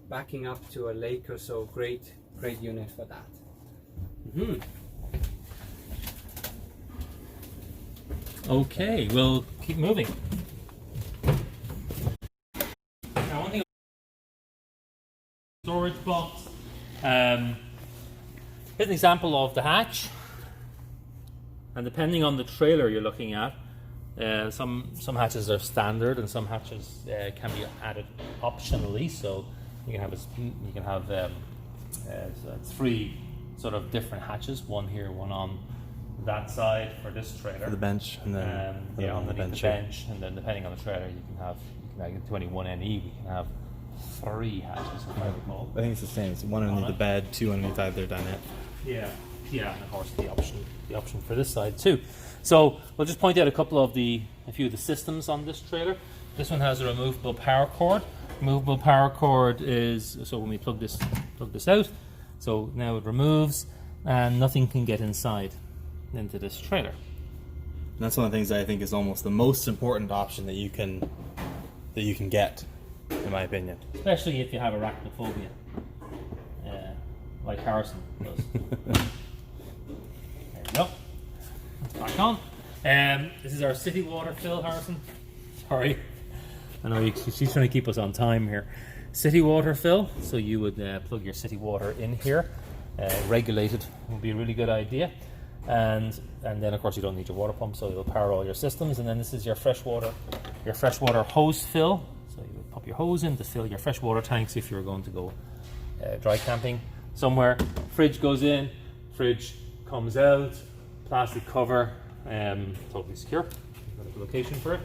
backing up to a lake or so, great unit for that. Okay, we'll keep moving. Now, one thing, storage box. Here's an example of the hatch. And depending on the trailer you're looking at, some hatches are standard and some hatches can be added optionally. So you can have 3 sort of different hatches, one here, one on that side for this trailer. For the bench, and then on the bench, and then depending on the trailer, you can have 21NE. We can have 3 hatches, if I recall. I think it's the same. It's 1 underneath the bed, 2 underneath either dinette. Yeah, and of course the option for this side too. So we'll just point out a few of the systems on this trailer. This one has a removable power cord. Removable power cord is so when we plug this out, so now it removes and nothing can get inside into this trailer. And that's one of the things that I think is almost the most important option that you can get, in my opinion. Especially if you have arachnophobia, like Harrison does. There we go. That's back on. This is our city water fill, Harrison. Sorry. I know she's trying to keep us on time here. City water fill. So you would plug your city water in here. Regulated would be a really good idea. And then of course you don't need your water pump, so it'll power all your systems. And then this is your freshwater hose fill. So you would pop your hose in to fill your freshwater tanks if you're going to go dry camping somewhere. Fridge goes in, fridge comes out, plastic cover, totally secure. Got a location for it.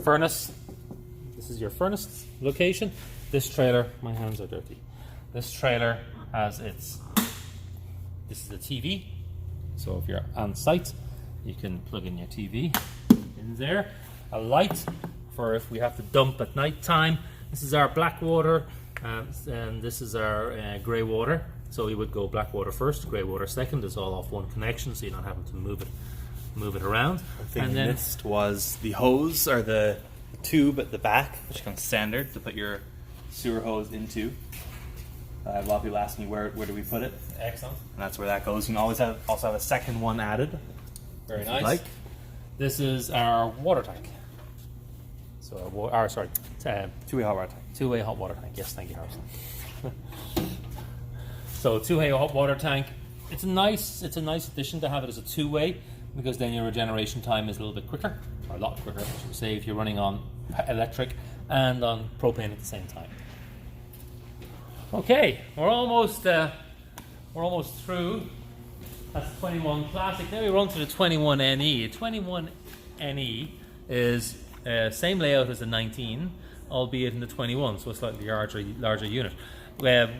Furnace. This is your furnace location. This trailer, my hands are dirty. This trailer has this is the TV. So if you're on site, you can plug in your TV in there. A light for if we have to dump at night time. This is our black water, and this is our grey water. So we would go black water first, grey water second. It's all off one connection, so you're not having to move it around. The thing we missed was the hose, or the tube at the back, which comes standard to put your sewer hose into. A lot of people ask me where do we put it. Excellent. And that's where that goes. You can always also have a second one added. Very nice. This is our water tank. So two-way hot water tank. Two-way hot water tank. Yes, thank you, Harrison. So two-way hot water tank. It's a nice addition to have it as a two-way, because then your regeneration time is a little bit quicker, or a lot quicker, I should say, if you're running on electric and on propane at the same time. Okay, we're almost through. That's 21 Classic. Now we run to the 21NE. 21NE is same layout as the 19, albeit in the 21, so a slightly larger unit.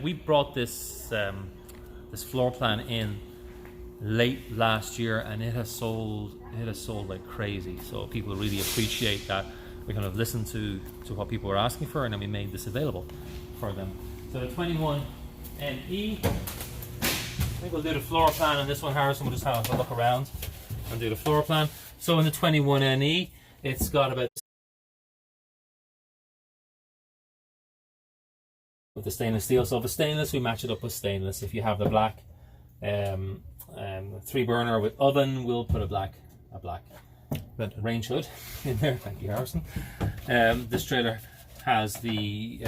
We brought this floor plan in late last year, and it has sold like crazy. So people really appreciate that. We kind of listened to what people were asking for, and then we made this available for them. So the 21NE, I think we'll do the floor plan on this one, Harrison. We'll just have a look around and do the floor plan. So in the 21NE, it's got about with the stainless steel. So if it's stainless, we match it up with stainless. If you have the black 3-burner with oven, we'll put a black range hood in there. Thank you, Harrison. This trailer has the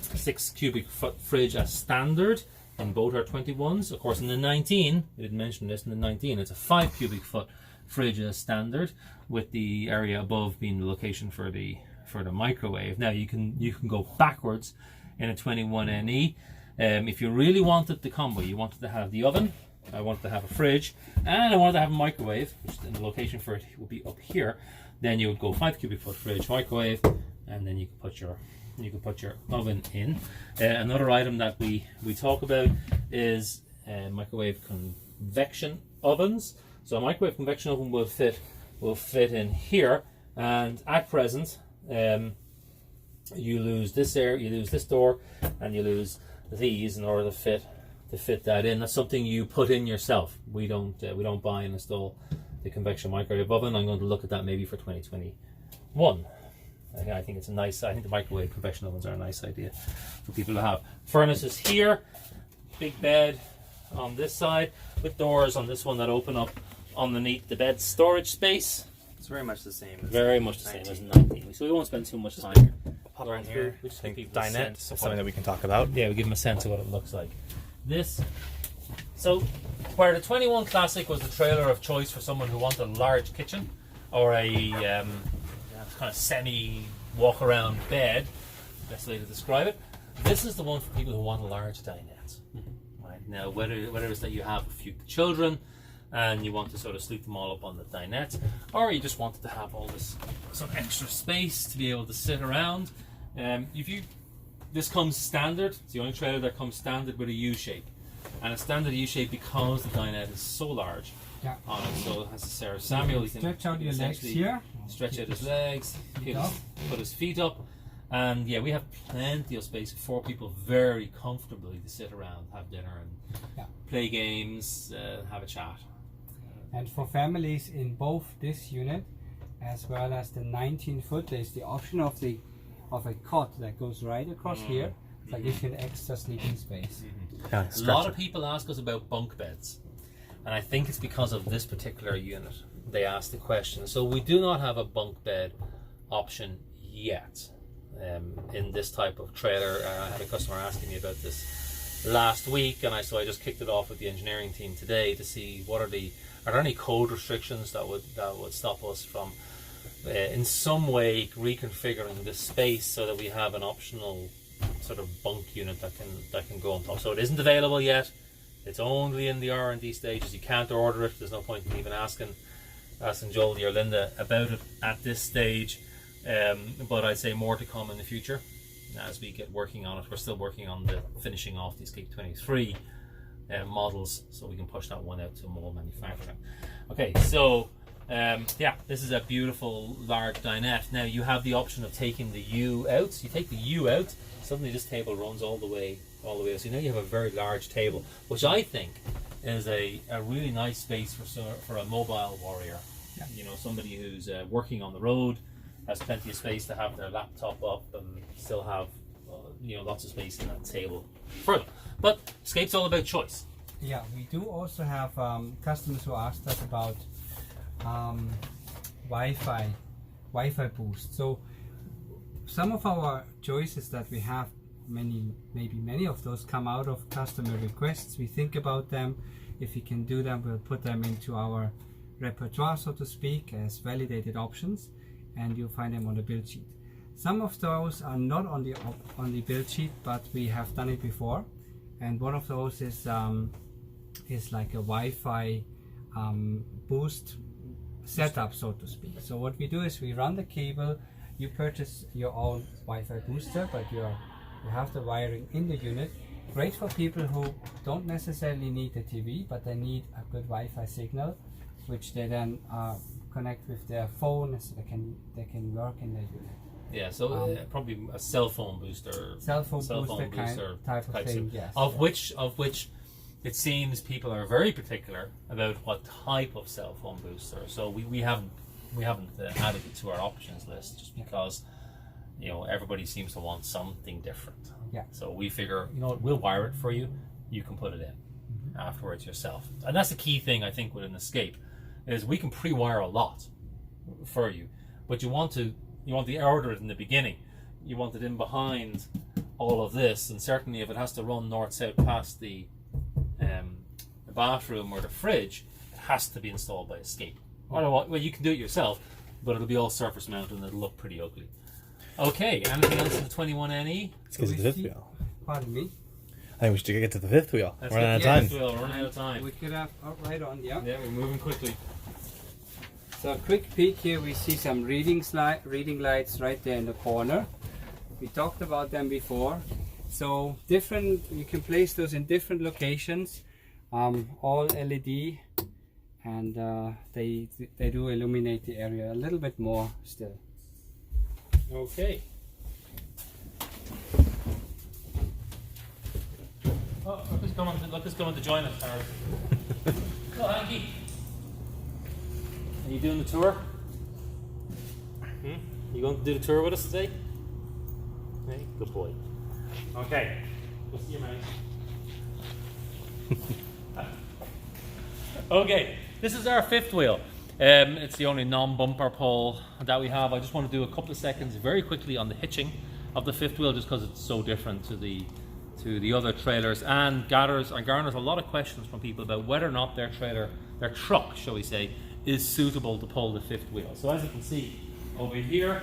6 cubic foot fridge as standard in both our 21s. Of course, in the 19, we didn't mention this, in the 19, it's a 5 cubic foot fridge as standard, with the area above being the location for the microwave. Now you can go backwards in a 21NE. If you really wanted the combo, you wanted to have the oven, I wanted to have a fridge, and I wanted to have a microwave, which the location for it would be up here, then you would go 5 cubic foot fridge, microwave, and then you can put your oven in. Another item that we talk about is microwave convection ovens. So a microwave convection oven will fit in here, and at present you lose this you lose this door, and you lose these in order to fit that in. That's something you put in yourself. We don't buy and install the convection microwave oven. I'm going to look at that maybe for 2021. I think the microwave convection ovens are a nice idea for people to have. Furnaces here, big bed on this side with doors on this one that open up underneath the bed storage space. It's very much the same. Very much the same as 19. So we won't spend too much time here. Pop on here. We just think Dinette is something that we can talk about. Yeah, we give them a sense of what it looks like. This So where the 21 Classic was the trailer of choice for someone who wanted a large kitchen or a kind of semi walk around bed, best way to describe it, this is the one for people who want a large dinette. Right now, whether it's that you have a few children and you want to sort of sleep them all up on the dinette, or you just wanted to have all this some extra space to be able to sit around. This comes standard. It's the only trailer that comes standard with a U shape, and a standard U shape because the dinette is so large on it. So it has a Sarah Samuel. You can stretch out your legs here. Stretch out his legs. Put his feet up. And yeah, we have plenty of space for 4 people very comfortably to sit around, have dinner, and play games, have a chat. And for families in both this unit as well as the 19-foot, there's the option of a cot that goes right across here. That gives you an extra sleeping space. A lot of people ask us about bunk beds, and I think it's because of this particular unit. They ask the question. So we do not have a bunk bed option yet. In this type of trailer. I had a customer asking me about this last week, and so I just kicked it off with the engineering team today to see are there any code restrictions that would stop us from in some way reconfiguring this space so that we have an optional sort of bunk unit that can go on top. So it isn't available yet. It's only in the R&D stages. You can't order it. There's no point in even asking Jolie or Linda about it at this stage. But I'd say more to come in the future as we get working on it. We're still working on finishing off the Escape 23 models, so we can push that one out to more manufacturing. Okay, so this is a beautiful large dinette. Now you have the option of taking the U out. So you take the U out, suddenly this table runs all the way. So now you have a very large table, which I think is a really nice space for a mobile warrior. You know, somebody who's working on the road, has plenty of space to have their laptop up and still have lots of space in that table for them. But Escape's all about choice. Yeah, we do also have customers who asked us about Wi-Fi boost. So some of our choices that we have, many of those come out of customer requests. We think about them. If we can do them, we'll put them into our repertoire, so to speak, as validated options, and you'll find them on the build sheet. Some of those are not on the build sheet, but we have done it before, and one of those is like a Wi-Fi boost setup, so to speak. So what we do is we run the cable. You purchase your own Wi-Fi booster, but you have the wiring in the unit. Great for people who don't necessarily need the TV, but they need a good Wi-Fi signal, which they then connect with their phone, so they can work in their unit. Yeah, so probably a cell phone booster. Type of thing, yes. Of which it seems people are very particular about what type of cell phone booster. So we haven't added it to our options list just because everybody seems to want something different. Yeah. So we figure we'll wire it for you. You can put it in afterwards yourself, and that's the key thing I think with an Escape is we can pre-wire a lot for you, but you want to order it in the beginning. You want it in behind all of this, and certainly if it has to run north-south past the bathroom or the fridge, it has to be installed by Escape. Well, you can do it yourself, but it'll be all surface mounted and it'll look pretty ugly. Okay, anything else in the 21NE? Let's get to the fifth wheel. Pardon me? I think we should get to the fifth wheel. We're running out of time. We're running out of time. We could have right on, yeah. Yeah, we're moving quickly. So a quick peek here, we see some reading lights right there in the corner. We talked about them before. So you can place those in different locations, all LED, and they do illuminate the area a little bit more still. Okay. Oh, look who's coming to join us, Harry. Oh, Hanky. Are you doing the tour? You going to do the tour with us today? Hey, good boy. Okay. We'll see you, mate. Okay, this is our fifth wheel. It's the only non-bumper pole that we have. I just want to do a couple of seconds very quickly on the hitching of the fifth wheel, just because it's so different to to the other trailers, and garners a lot of questions from people about whether or not their trailer, their truck, shall we say, is suitable to pull the fifth wheel. So as you can see over here,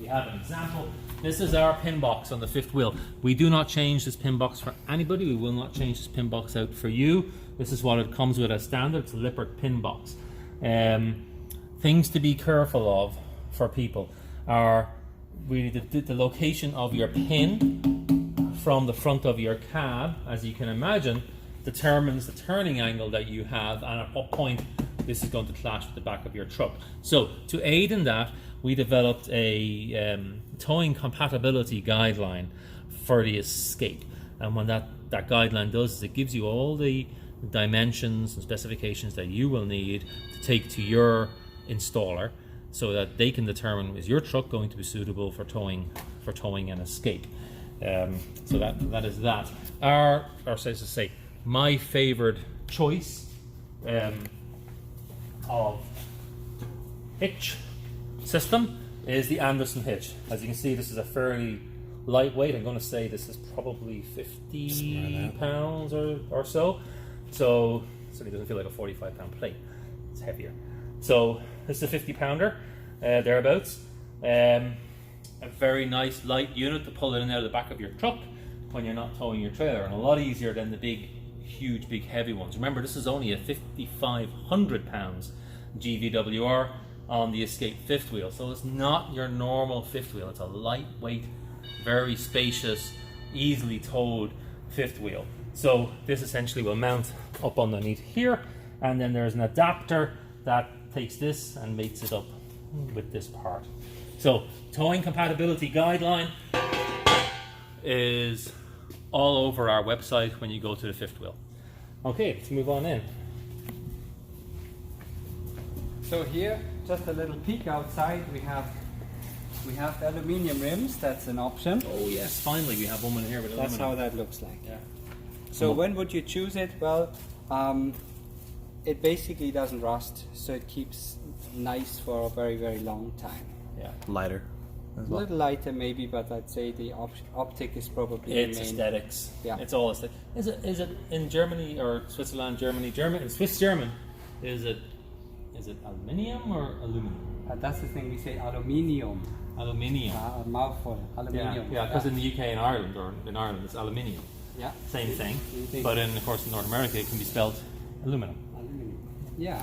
we have an example. This is our pin box on the fifth wheel. We do not change this pin box for anybody. We will not change this pin box out for you. This is what it comes with as standard. It's a Lippert pin box. Things to be careful of for people are really the location of your pin from the front of your cab, as you can imagine, determines the turning angle that you have and at what point this is going to clash with the back of your truck. So to aid in that, we developed a towing compatibility guideline for the Escape. And when that guideline does is it gives you all the dimensions and specifications that you will need to take to your installer so that they can determine, is your truck going to be suitable for towing an Escape. So that is that. Or so to say, my favorite choice of hitch system is the Anderson hitch. As you can see, this is a fairly lightweight. I'm going to say this is probably 50 pounds or so. So it certainly doesn't feel like a 45-pound plate. It's heavier. So this is a 50 pounder, thereabouts. A very nice light unit to pull it in and out of the back of your truck when you're not towing your trailer, and a lot easier than the big, huge, big, heavy ones. Remember, this is only a 5,500 pounds GVWR on the Escape fifth wheel, so it's not your normal fifth wheel. It's a lightweight, very spacious, easily towed fifth wheel. So this essentially will mount up underneath here, and then there's an adapter that takes this and mates it up with this part. So towing compatibility guideline is all over our website when you go to the fifth wheel. Okay, let's move on in. So here, just a little peek outside, we have aluminium rims. That's an option. Oh yes, finally we have one here with aluminum. That's how that looks like. Yeah. So when would you choose it? Well, it basically doesn't rust, so it keeps nice for a very, very long time. Yeah. Lighter as A well. little lighter maybe, but I'd say the optic is probably It's the main. aesthetics. Yeah. It's all aesthetic. Is it in Germany or Switzerland? In Swiss German, is it aluminium or aluminum? That's the thing, we say aluminium. Aluminium. A mouthful, aluminium. Yeah, because in the UK and Ireland, or in Ireland, it's aluminium. Yeah. Same thing. Same thing. But of course in North America it can be spelled aluminum. Aluminum. Yeah.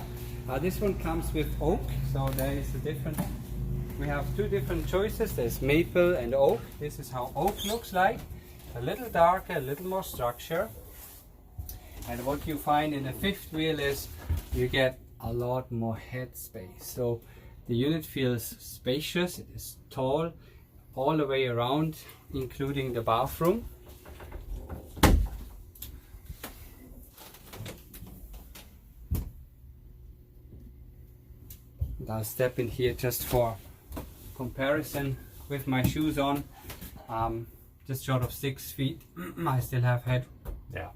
This one comes with oak, so there is a different. We have two different choices. There's maple and oak. This is how oak looks like. A little darker, a little more structure. And what you find in the fifth wheel is you get a lot more head space. So the unit feels spacious. It is tall all the way around, including the bathroom. And I'll step in here just for comparison with my shoes on. Just short of 6 feet. I still have head. Yeah.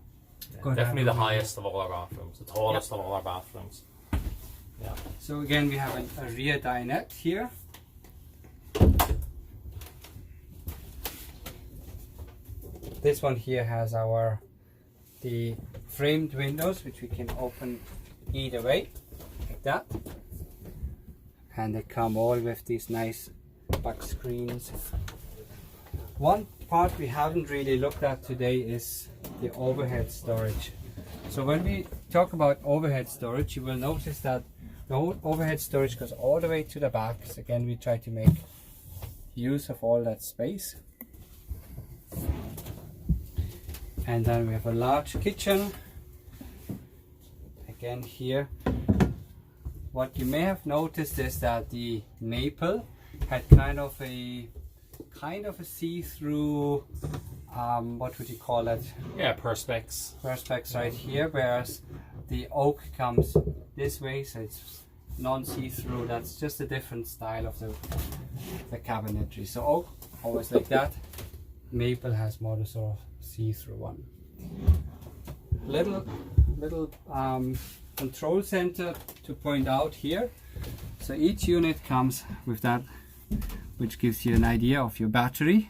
Good Definitely the headroom. highest of all our bathrooms, the tallest of all our bathrooms. Yeah. So again, we have a rear dinette here. This one here has the framed windows, which we can open either way, like that. And they come all with these nice back screens. One part we haven't really looked at today is the overhead storage. So when we talk about overhead storage, you will notice that the whole overhead storage goes all the way to the back. So again, we try to make use of all that space. And then we have a large kitchen. Again here, what you may have noticed is that the maple had kind of a see-through, what would you call it? Yeah, perspex. Perspex right here, whereas the oak comes this way, so it's non-see-through. That's just a different style of the cabinetry. So oak, always like that. Maple has more the sort of see-through one. Little control center to point out here. So each unit comes with that, which gives you an idea of your battery.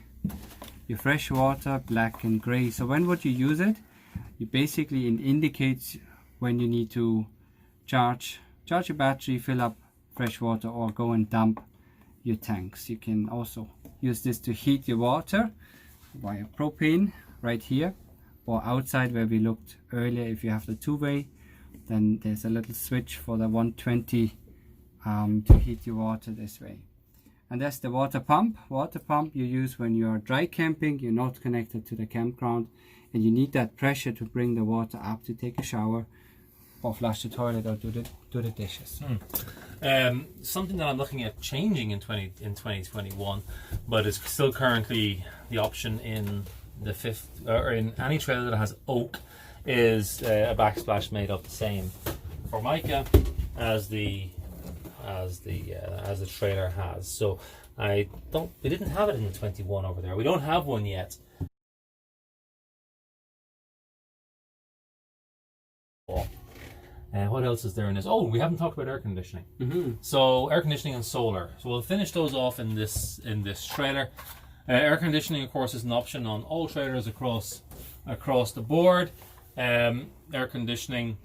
your fresh water, black and gray. So when would you use it? You basically, it indicates when you need to charge your battery, fill up fresh water, or go and dump your tanks. You can also use this to heat your water via propane right here, or outside where we looked earlier. If you have the two-way, then there's a little switch for the 120 to heat your water this way. And that's the water pump. Water pump you use when you're dry camping, you're not connected to the campground, and you need that pressure to bring the water up to take a shower or flush the toilet or do the dishes. Something that I'm looking at changing in 2021, but is still currently the option in the fifth or in any trailer that has oak, is a backsplash made of the same Formica as the trailer has. So we didn't have it in the 21 over there. We don't have one yet. What else is there in this? Oh, we haven't talked about air conditioning. So air conditioning and solar. So we'll finish those off in this trailer. Air conditioning, of course, is an option on all trailers across the board. Air conditioning.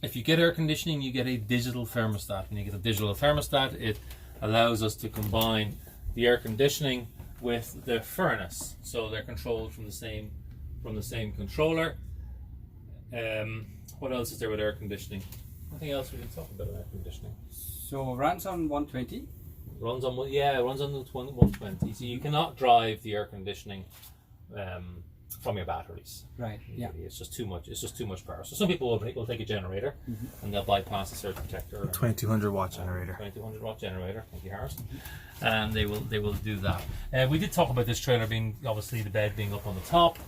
If you get air conditioning, you get a digital thermostat. When you get a digital thermostat, it allows us to combine the air conditioning with the furnace, so they're controlled from the same controller. What else is there with air conditioning? Anything else we can talk about air conditioning? So runs on 120. Runs on 120. So you cannot drive the air conditioning from your batteries. Right. Yeah. It's just too much. It's just too much power. So some people will take a generator and they'll bypass the surge protector. 2200 watt generator. 2200 watt generator. Thank you, Harris. And they will do that. We did talk about this trailer being, obviously, the bed being up on the top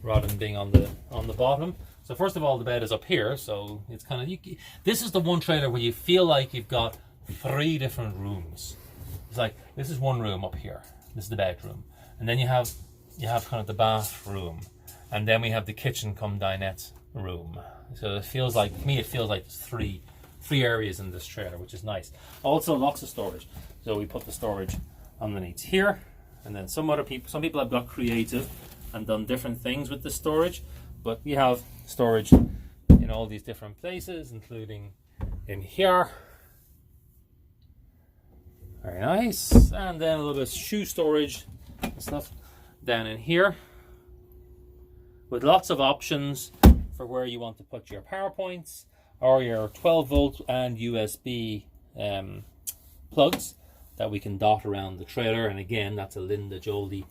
rather than being on the bottom. So first of all, the bed is up here, so it's kind of, this is the one trailer where you feel like you've got 3 different rooms. It's like, this is one room up here. This is the bedroom, and then you have kind of the bathroom, and then we have the kitchen cum dinette room. So it feels like, to me, it feels like there's three areas in this trailer, which is nice. Also, lots of storage. So we put the storage underneath here, and then some people have got creative and done different things with the storage, but we have storage in all these different places, including in here. Very nice. And then a little bit of shoe storage and stuff down in here, with lots of options for where you want to put your power points or your 12 volt and USB plugs that we can dot around the trailer. And again, that's a Linda, Jolie,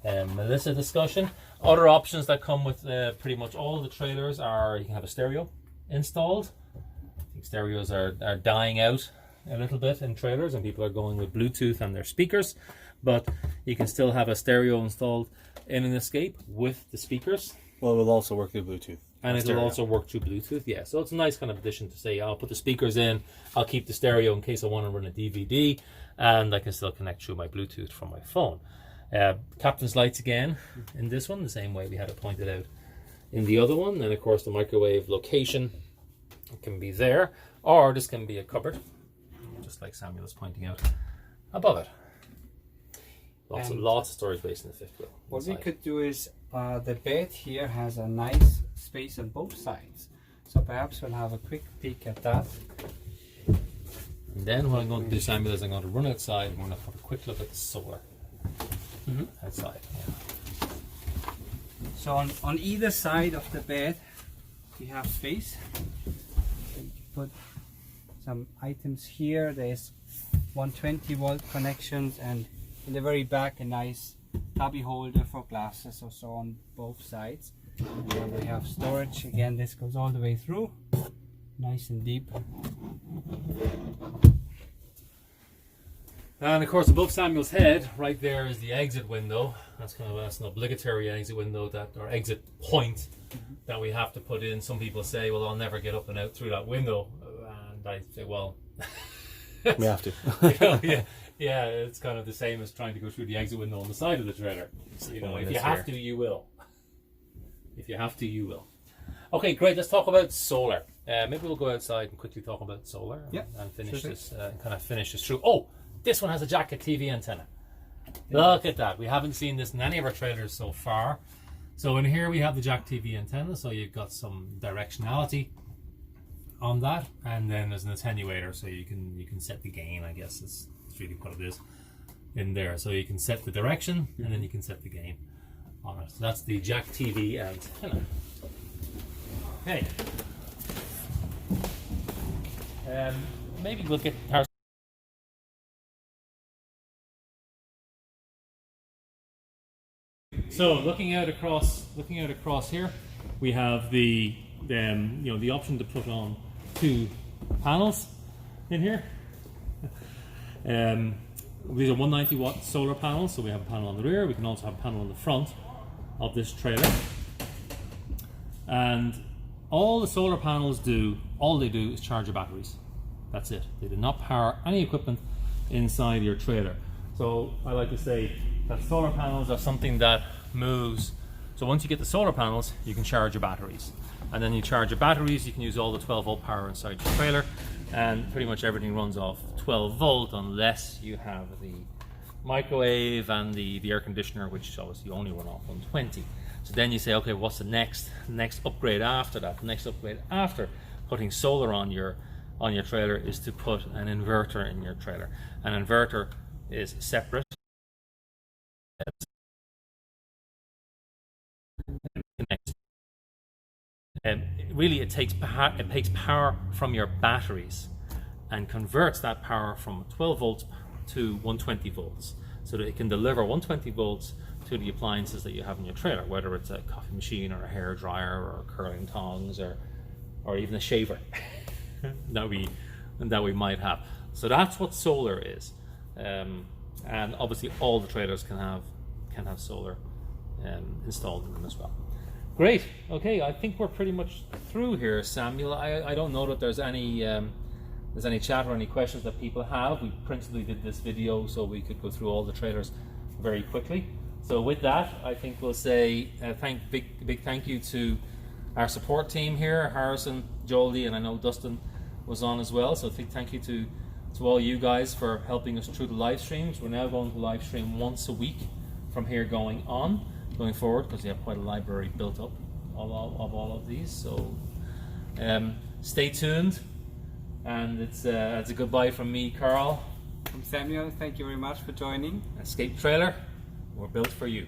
Melissa discussion. Other options that come with pretty much all the trailers are, you can have a stereo installed. I think stereos are dying out a little bit in trailers, and people are going with Bluetooth and their speakers, but you can still have a stereo installed in an Escape with the speakers. Well, it will also work through Bluetooth. And it will also work through Bluetooth, yeah. So it's a nice kind of addition to say, I'll put the speakers in, I'll keep the stereo in case I want to run a DVD, and I can still connect through my Bluetooth from my phone. Captain's lights again in this one, the same way we had it pointed out in the other one. And of course the microwave location can be there, or this can be a cupboard, just like Samuel is pointing out above it. Lots of storage space in the fifth wheel. What we could do is, the bed here has a nice space on both sides, so perhaps we'll have a quick peek at that. And then what I'm going to do, Samuel, is I'm going to run outside and we're going to have a quick look at the solar outside. Yeah. So on either side of the bed we have space. You put some items here. There's 120 volt connections, and in the very back a nice cubby holder for glasses or so on both sides. And then we have storage. Again, this goes all the way through, nice and deep. And of course, above Samuel's head, right there is the exit window. That's an obligatory exit window, or exit point that we have to put in. Some people say, "Well, I'll never get up and out through that window," and I say, "Well, we have to." Yeah, it's kind of the same as trying to go through the exit window on the side of the trailer. So, if you have to, you will. If you have to, you will. Okay, great. Let's talk about solar. Maybe we'll go outside and quickly talk about solar and finish this. Kind of finish this through. Oh, this one has a jacket TV antenna. Look at that. We haven't seen this in any of our trailers so far. So in here we have the jack TV antenna, so you've got some directionality on that, and then there's an attenuator, so you can set the gain, I guess is really what it is in there. So you can set the direction and then you can set the gain on it. So that's the jack TV antenna. Okay. Maybe we'll get our So looking out across here, we have the the option to put on 2 panels in here. These are 190 watt solar panels, so we have a panel on the rear. We can also have a panel on the front of this trailer. And all the solar panels do, all they do is charge your batteries. That's it. They do not power any equipment inside your trailer. So I like to say that solar panels are something that moves. So once you get the solar panels, you can charge your batteries. And then you charge your batteries, you can use all the 12 volt power inside your trailer, and pretty much everything runs off 12 volt unless you have the microwave and the air conditioner, which obviously only run off 120. So then you say, okay, what's the next upgrade after that? The next upgrade after putting solar on your trailer is to put an inverter in your trailer. An inverter is separate. Really, it takes power from your batteries and converts that power from 12 volts to 120 volts, so that it can deliver 120 volts to the appliances that you have in your trailer, whether it's a coffee machine or a hairdryer or curling tongs or even a shaver that we might have. So that's what solar is, and obviously all the trailers can have solar installed in them as well. Great. Okay, I think we're pretty much through here, Samuel. I don't know that there's any chat or any questions that people have. We principally did this video so we could go through all the trailers very quickly. So with that, I think we'll say big thank you to our support team here, Harrison, Jolie, and I know Dustin was on as well. So big thank you to all you guys for helping us through the live streams. We're now going to live stream once a week from here going forward, because we have quite a library built up of all of these. So stay tuned, and it's a goodbye from me, Carl. From Samuel, thank you very much for joining. Escape Trailer, we're built for you.